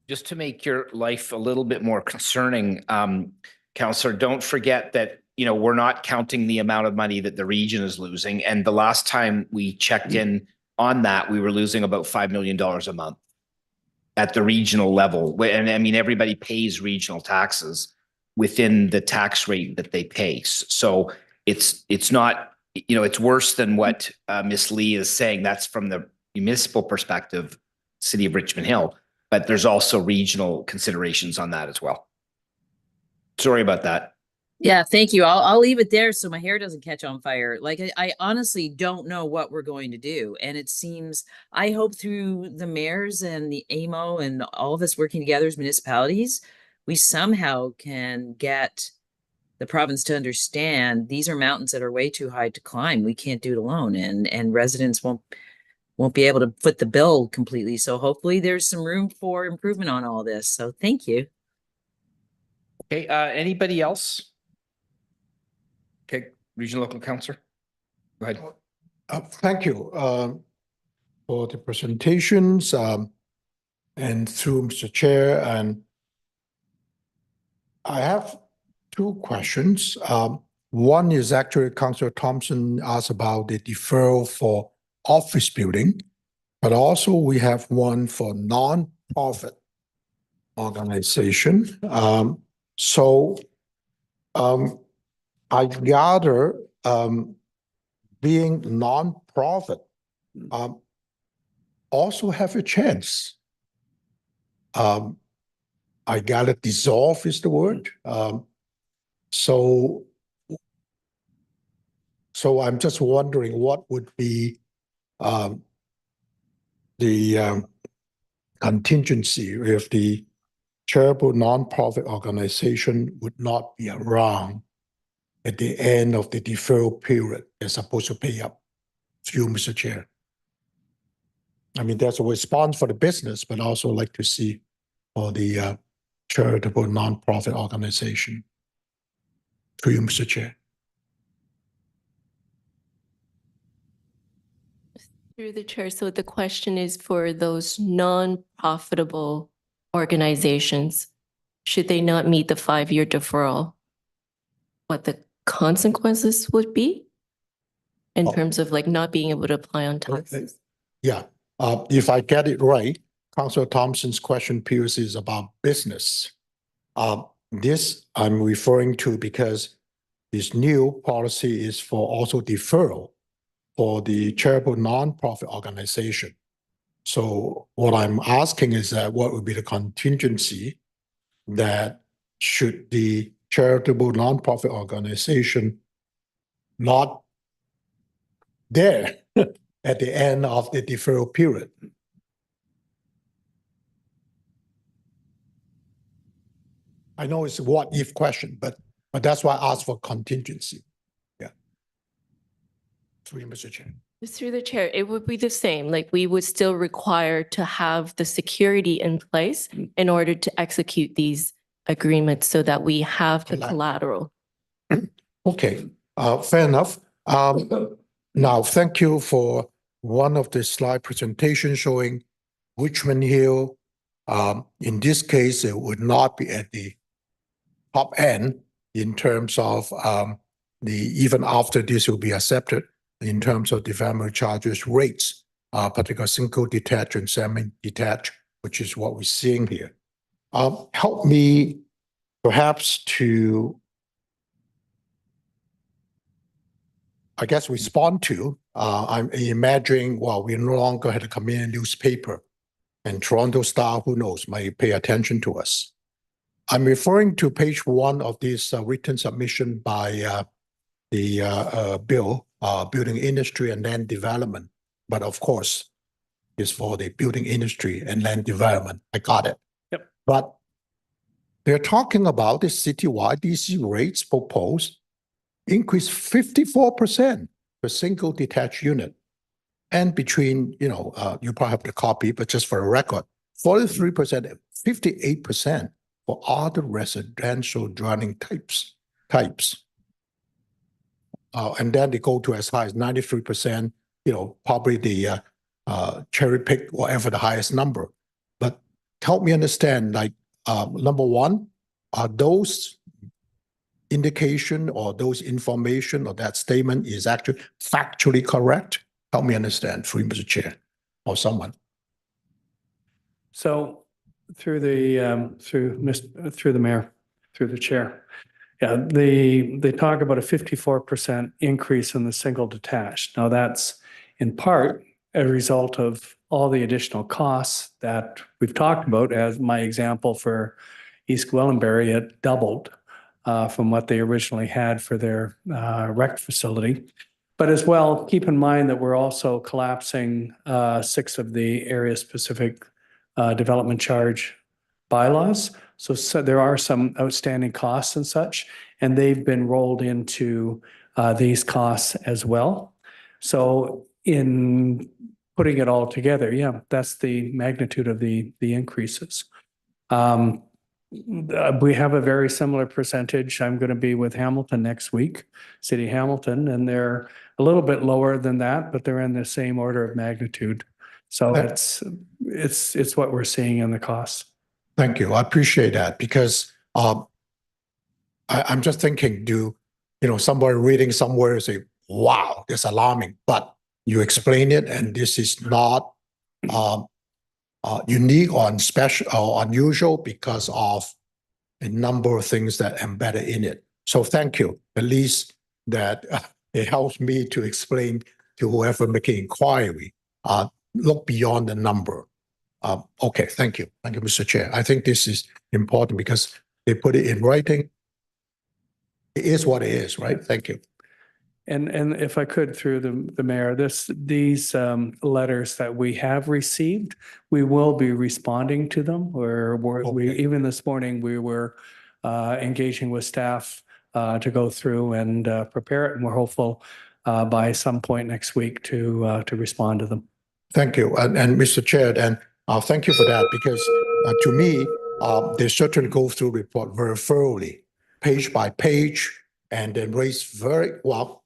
Just to make your life a little bit more concerning, Councillor, don't forget that, we're not counting the amount of money that the region is losing. And the last time we checked in on that, we were losing about $5 million a month at the regional level. And I mean, everybody pays regional taxes within the tax rate that they pay. So it's not, it's worse than what Ms. Lee is saying. That's from the municipal perspective, City of Richmond Hill. but there's also regional considerations on that as well. Sorry about that. Yeah, thank you. I'll leave it there so my hair doesn't catch on fire. Like I honestly don't know what we're going to do. And it seems, I hope through the mayors and the AMO and all of us working together as municipalities, we somehow can get the province to understand these are mountains that are way too high to climb. We can't do it alone, and residents won't be able to foot the bill completely. So hopefully there's some room for improvement on all this. So thank you. Okay, anybody else? Okay, regional local councillor. Go ahead. Thank you for the presentations and through Mr. Chair. And I have two questions. One is actually Councillor Thompson asked about the deferral for office building, but also we have one for non-profit organization. I gather being non-profit also have a chance. I gather dissolve is the word. So I'm just wondering what would be the contingency if the charitable non-profit organization would not be around at the end of the deferral period. They're supposed to pay up. Through Mr. Chair. I mean, there's a response for the business, but also like to see for the charitable non-profit organization. Through you, Mr. Chair. Through the chair. So the question is for those non-profitable organizations, should they not meet the 5-year deferral, what the consequences would be in terms of like not being able to apply on taxes? Yeah. If I get it right, Councillor Thompson's question previously is about business. This I'm referring to because this new policy is for also deferral for the charitable non-profit organization. So what I'm asking is that what would be the contingency that should the charitable non-profit organization not there at the end of the deferral period? I know it's a what-if question, but that's why I asked for contingency. Yeah. Through you, Mr. Chair. Through the chair, it would be the same. Like we would still require to have the security in place in order to execute these agreements so that we have the collateral. Okay, fair enough. Now, thank you for one of the slide presentations showing Richmond Hill. In this case, it would not be at the top end in terms of even after this will be accepted in terms of development charges rates, particularly single detached and semi-detached, which is what we're seeing here. Help me perhaps to, I guess, respond to, I'm imagining, well, we no longer had a community newspaper and Toronto Star, who knows, might pay attention to us. I'm referring to page 1 of this written submission by the bill, building industry and land development. But of course, it's for the building industry and land development. I got it. Yep. But they're talking about the citywide DC rates proposed increase 54% per single detached unit. And between, you probably have the copy, but just for a record, 43%, 58% for other residential dwelling types. And then they go to as high as 93%, probably the cherry pick, whatever the highest number. But help me understand, like, number one, are those indication or those information or that statement is actually factually correct? Help me understand, through Mr. Chair or someone. So through the mayor, through the chair. Yeah, they talk about a 54% increase in the single detached. Now that's in part a result of all the additional costs that we've talked about. As my example for East Gwillimbury, it doubled from what they originally had for their rec facility. But as well, keep in mind that we're also collapsing 6 of the area-specific development charge bylaws. So there are some outstanding costs and such, and they've been rolled into these costs as well. So in putting it all together, yeah, that's the magnitude of the increases. We have a very similar percentage. I'm going to be with Hamilton next week, City Hamilton, and they're a little bit lower than that, but they're in the same order of magnitude. So it's what we're seeing in the costs. Thank you. I appreciate that because I'm just thinking, somebody reading somewhere say, wow, it's alarming, but you explain it and this is not unique or special or unusual because of a number of things that embedded in it. So thank you. At least that it helps me to explain to whoever making inquiry, look beyond the number. Okay, thank you. Thank you, Mr. Chair. I think this is important because they put it in writing. It is what it is, right? Thank you. And if I could, through the mayor, these letters that we have received, we will be responding to them. Even this morning, we were engaging with staff to go through and prepare it, and we're hopeful by some point next week to respond to them. Thank you, and Mr. Chair, and thank you for that because to me, they certainly go through the report very thoroughly, page by page, and then raise very well.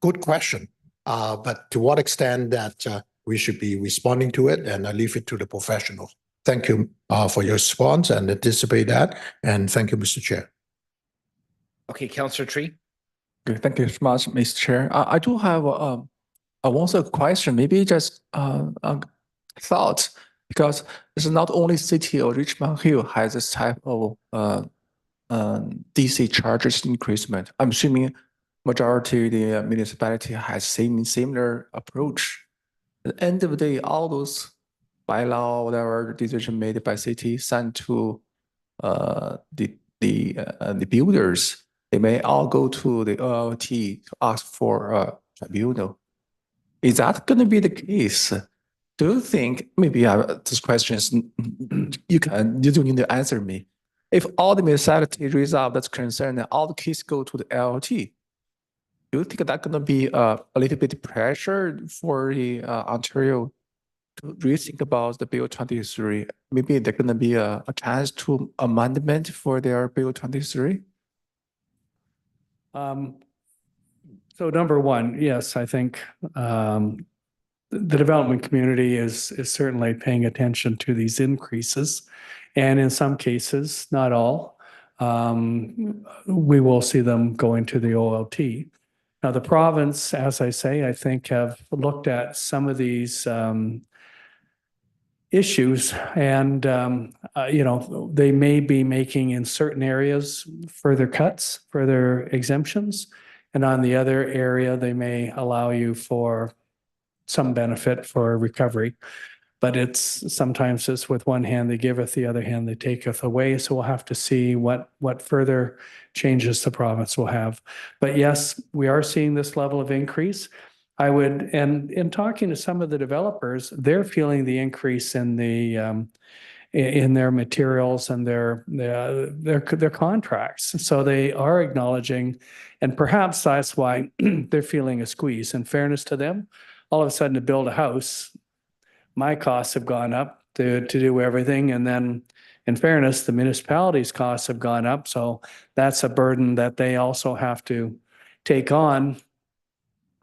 Good question, but to what extent that we should be responding to it, and I leave it to the professionals. Thank you for your response and anticipate that, and thank you, Mr. Chair. Okay, Councillor Tree. Okay, thank you so much, Mr. Chair. I do have a question, maybe just thought, because it's not only city of Richmond Hill has this type of DC charges increasement. I'm assuming majority of the municipality has similar approach. At the end of the day, all those bylaw, whatever decision made by city sent to the builders, they may all go to the OLT to ask for a tribunal. Is that going to be the case? Do you think, maybe this question is, you don't need to answer me. If all the municipality resolve that's concerned and all the cases go to the LLT, do you think that's going to be a little bit pressure for the Ontario to rethink about the Bill 23? Maybe there's going to be a chance to amendment for their Bill 23? So number one, yes, I think the development community is certainly paying attention to these increases. And in some cases, not all, we will see them going to the OLT. Now, the province, as I say, I think have looked at some of these issues and, they may be making in certain areas further cuts, further exemptions. And on the other area, they may allow you for some benefit for recovery. But sometimes it's with one hand they giveth, the other hand they taketh away. So we'll have to see what further changes the province will have. But yes, we are seeing this level of increase. And in talking to some of the developers, they're feeling the increase in their materials and their contracts. So they are acknowledging, and perhaps that's why they're feeling a squeeze. In fairness to them, all of a sudden to build a house, my costs have gone up to do everything. And then in fairness, the municipality's costs have gone up. So that's a burden that they also have to take on.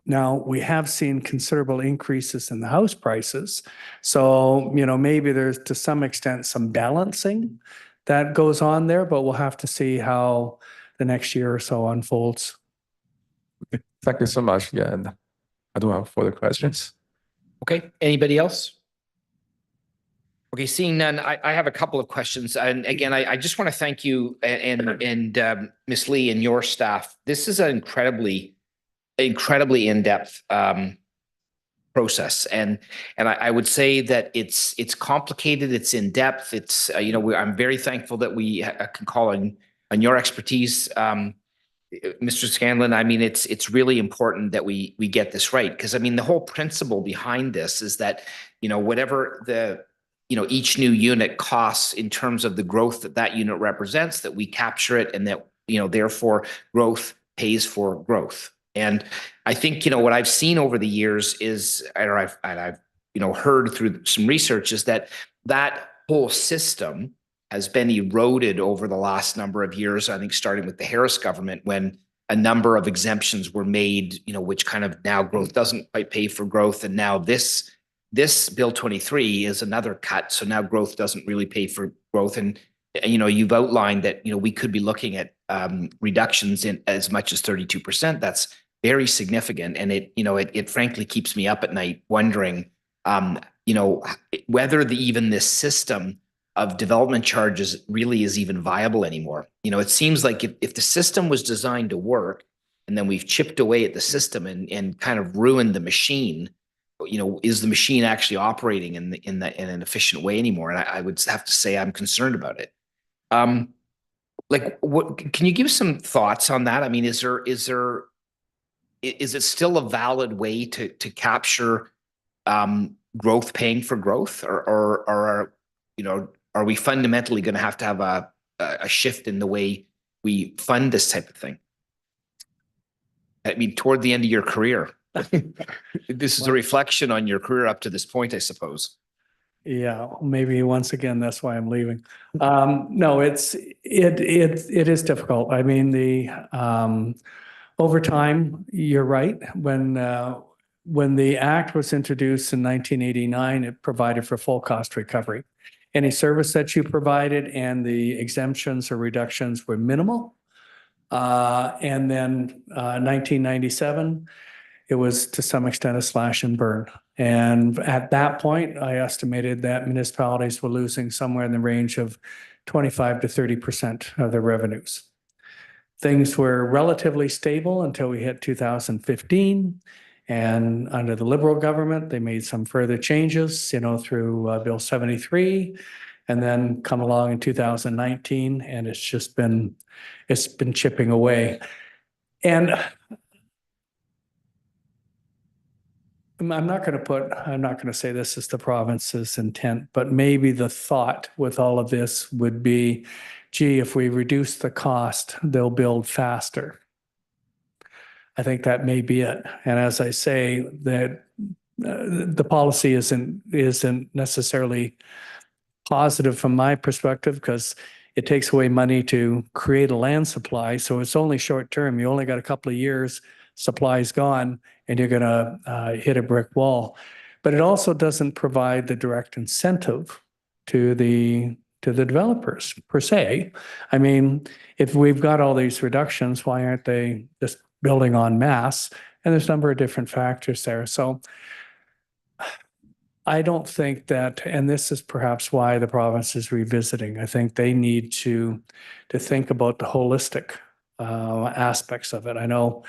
Now, we have seen considerable increases in the house prices. So, maybe there's to some extent some balancing that goes on there, but we'll have to see how the next year or so unfolds. Thank you so much. Yeah, and I don't have further questions. Okay, anybody else? Okay, seeing none, I have a couple of questions. And again, I just want to thank you and Ms. Lee and your staff. This is an incredibly in-depth process. And I would say that it's complicated, it's in depth, it's, I'm very thankful that we can call on your expertise, Mr. Scanlon. I mean, it's really important that we get this right, because I mean, the whole principle behind this is that, whatever the, each new unit costs in terms of the growth that unit represents, that we capture it, and that, therefore growth pays for growth. And I think, what I've seen over the years is, or I've heard through some research, is that whole system has been eroded over the last number of years. I think starting with the Harris government, when a number of exemptions were made, which kind of now growth doesn't quite pay for growth. And now this Bill 23 is another cut. So now growth doesn't really pay for growth. And, you've outlined that, we could be looking at reductions in as much as 32%. That's very significant. And it frankly keeps me up at night wondering, whether even this system of development charges really is even viable anymore. It seems like if the system was designed to work, and then we've chipped away at the system and kind of ruined the machine, is the machine actually operating in an efficient way anymore? And I would have to say I'm concerned about it. What can you give some thoughts on that? I mean, is it still a valid way to capture growth paying for growth, or are we fundamentally going to have a shift in the way we fund this type of thing? I mean, toward the end of your career, this is a reflection on your career up to this point, I suppose. Yeah, maybe once again, that's why I'm leaving. No, it is difficult. I mean, over time, you're right. When the act was introduced in 1989, it provided for full cost recovery. Any service that you provided, and the exemptions or reductions were minimal. And then 1997, it was to some extent a slash and burn. And at that point, I estimated that municipalities were losing somewhere in the range of 25 to 30% of their revenues. Things were relatively stable until we hit 2015. And under the Liberal government, they made some further changes, through Bill 73, and then come along in 2019, and it's been chipping away. And I'm not going to say this is the province's intent, but maybe the thought with all of this would be, gee, if we reduce the cost, they'll build faster. I think that may be it. And as I say, that the policy isn't necessarily positive from my perspective, because it takes away money to create a land supply. So it's only short term. You only got a couple of years, supply's gone, and you're going to hit a brick wall. But it also doesn't provide the direct incentive to the developers per se. I mean, if we've got all these reductions, why aren't they just building en masse? And there's a number of different factors there. So I don't think that, and this is perhaps why the province is revisiting, I think they need to think about the holistic aspects of it. I know,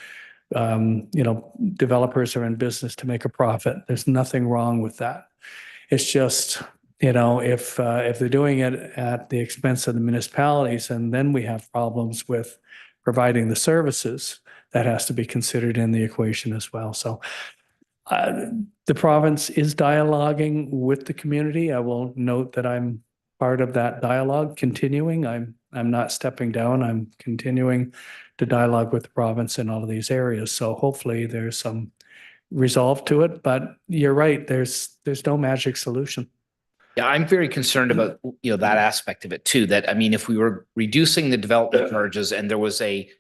developers are in business to make a profit. There's nothing wrong with that. It's just, if they're doing it at the expense of the municipalities, and then we have problems with providing the services, that has to be considered in the equation as well. So the province is dialoguing with the community. I will note that I'm part of that dialogue, continuing. I'm not stepping down. I'm continuing to dialogue with the province in all of these areas. So hopefully there's some resolve to it. But you're right. There's no magic solution. Yeah, I'm very concerned about that aspect of it too. That, I mean, if we were reducing the development charges and there was a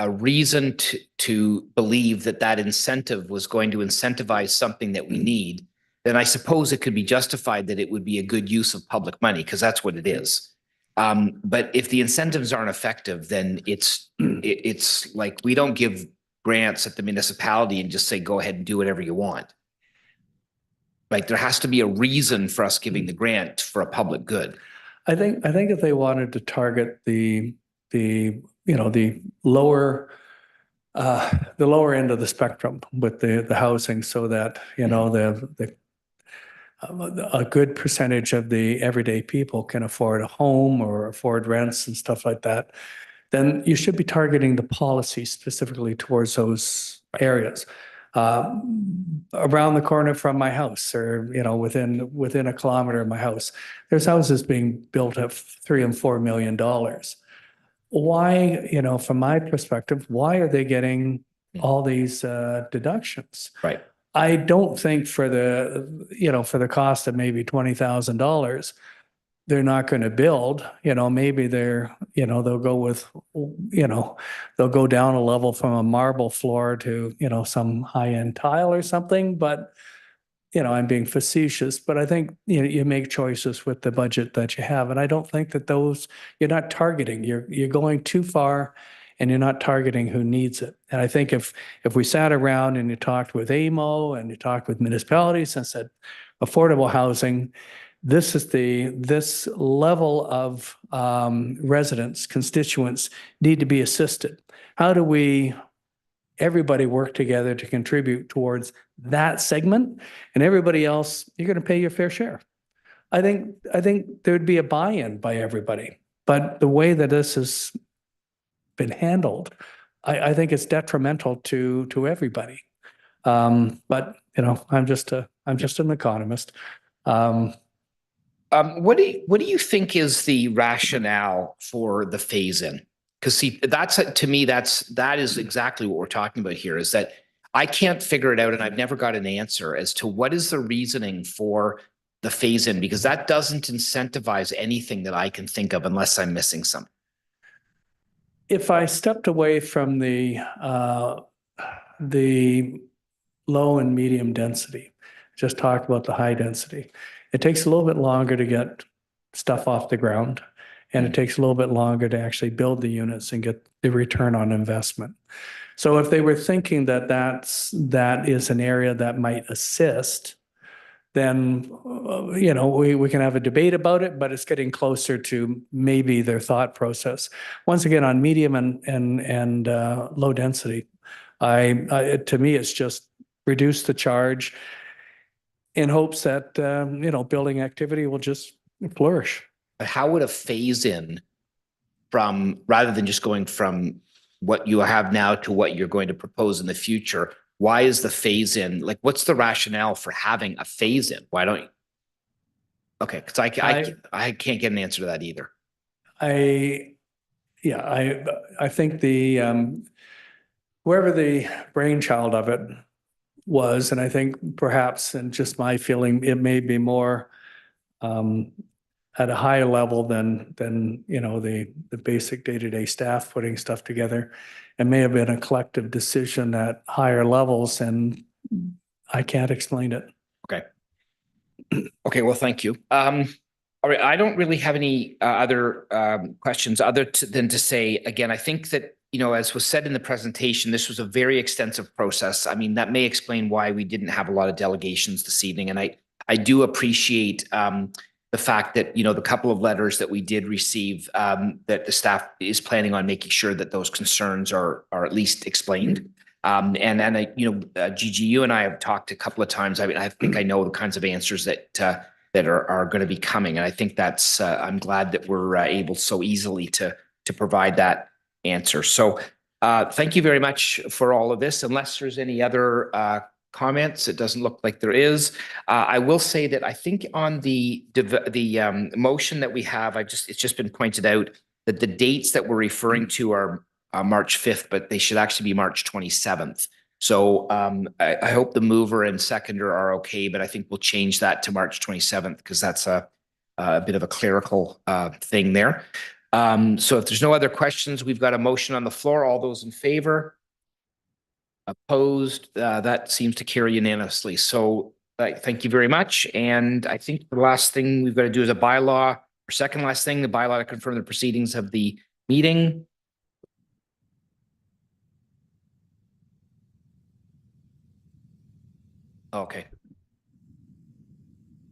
reason to believe that incentive was going to incentivize something that we need, then I suppose it could be justified that it would be a good use of public money, because that's what it is. But if the incentives aren't effective, then it's like we don't give grants at the municipality and just say, go ahead and do whatever you want. Like, there has to be a reason for us giving the grant for a public good. I think if they wanted to target the lower the lower end of the spectrum with the housing so that, you know, a good percentage of the everyday people can afford a home or afford rents and stuff like that, then you should be targeting the policy specifically towards those areas. Around the corner from my house, or, you know, within a kilometer of my house, there's houses being built at $3 and $4 million. Why, you know, from my perspective, why are they getting all these deductions? Right. I don't think for the cost of maybe $20,000, they're not going to build. You know, maybe they'll go with, you know, they'll go down a level from a marble floor to, you know, some high-end tile or something. But, you know, I'm being facetious, but I think, you know, you make choices with the budget that you have. And I don't think that you're not targeting, you're going too far, and you're not targeting who needs it. And I think if we sat around and you talked with AMO and you talked with municipalities and said, affordable housing, this level of residents, constituents need to be assisted. How do everybody work together to contribute towards that segment, and everybody else, you're going to pay your fair share? I think there'd be a buy-in by everybody, but the way that this has been handled, I think it's detrimental to everybody. But you know, I'm just an economist. What do you think is the rationale for the phase-in? Because see, to me, that is exactly what we're talking about here, is that I can't figure it out, and I've never got an answer as to what is the reasoning for the phase-in, because that doesn't incentivize anything that I can think of unless I'm missing something. If I stepped away from the low and medium density, just talk about the high density, it takes a little bit longer to get stuff off the ground, and it takes a little bit longer to actually build the units and get the return on investment. So if they were thinking that is an area that might assist, then, you know, we can have a debate about it, but it's getting closer to maybe their thought process. Once again, on medium and low density, to me, it's just reduce the charge in hopes that, you know, building activity will just flourish. How would a phase-in rather than just going from what you have now to what you're going to propose in the future, why is the phase-in, like, what's the rationale for having a phase-in? Why don't you? Okay, because I can't get an answer to that either. I think whoever the brainchild of it was, and I think perhaps, and just my feeling, it may be more at a higher level than you know, the basic day-to-day staff putting stuff together. It may have been a collective decision at higher levels, and I can't explain it. Okay. Okay, well, thank you. All right, I don't really have any other questions than to say, again, I think that, you know, as was said in the presentation, this was a very extensive process. I mean, that may explain why we didn't have a lot of delegations this evening. And I do appreciate the fact that, you know, the couple of letters that we did receive, that the staff is planning on making sure that those concerns are at least explained. And you know, Gigi, you and I have talked a couple of times. I mean, I think I know the kinds of answers that are going to be coming, and I think that's I'm glad that we're able so easily to provide that answer. So thank you very much for all of this. Unless there's any other comments, it doesn't look like there is. I will say that I think on the motion that we have, it's just been pointed out that the dates that we're referring to are March 5th, but they should actually be March 27th. So I hope the mover and seconder are okay, but I think we'll change that to March 27th because that's a bit of a clerical thing there. So if there's no other questions, we've got a motion on the floor. All those in favor? Opposed? That seems to carry unanimously. So thank you very much. And I think the last thing we've got to do is a bylaw, or second last thing, the bylaw to confirm the proceedings of the meeting. Okay.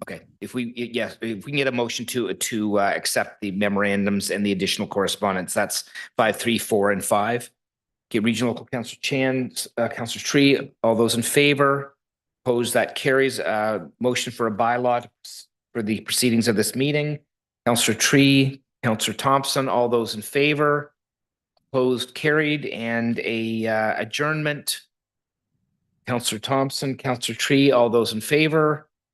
Okay. If we can get a motion to accept the memorandums and the additional correspondence, that's 5, 3, 4, and 5. Okay, Regional Local Councillor Chan, Councillor Tree, all those in favor? Opposed, that carries. Motion for a bylaw for the proceedings of this meeting. Councillor Tree, Councillor Thompson, all those in favor? Opposed, carried, and a adjournment. Councillor Thompson, Councillor Tree, all those in favor?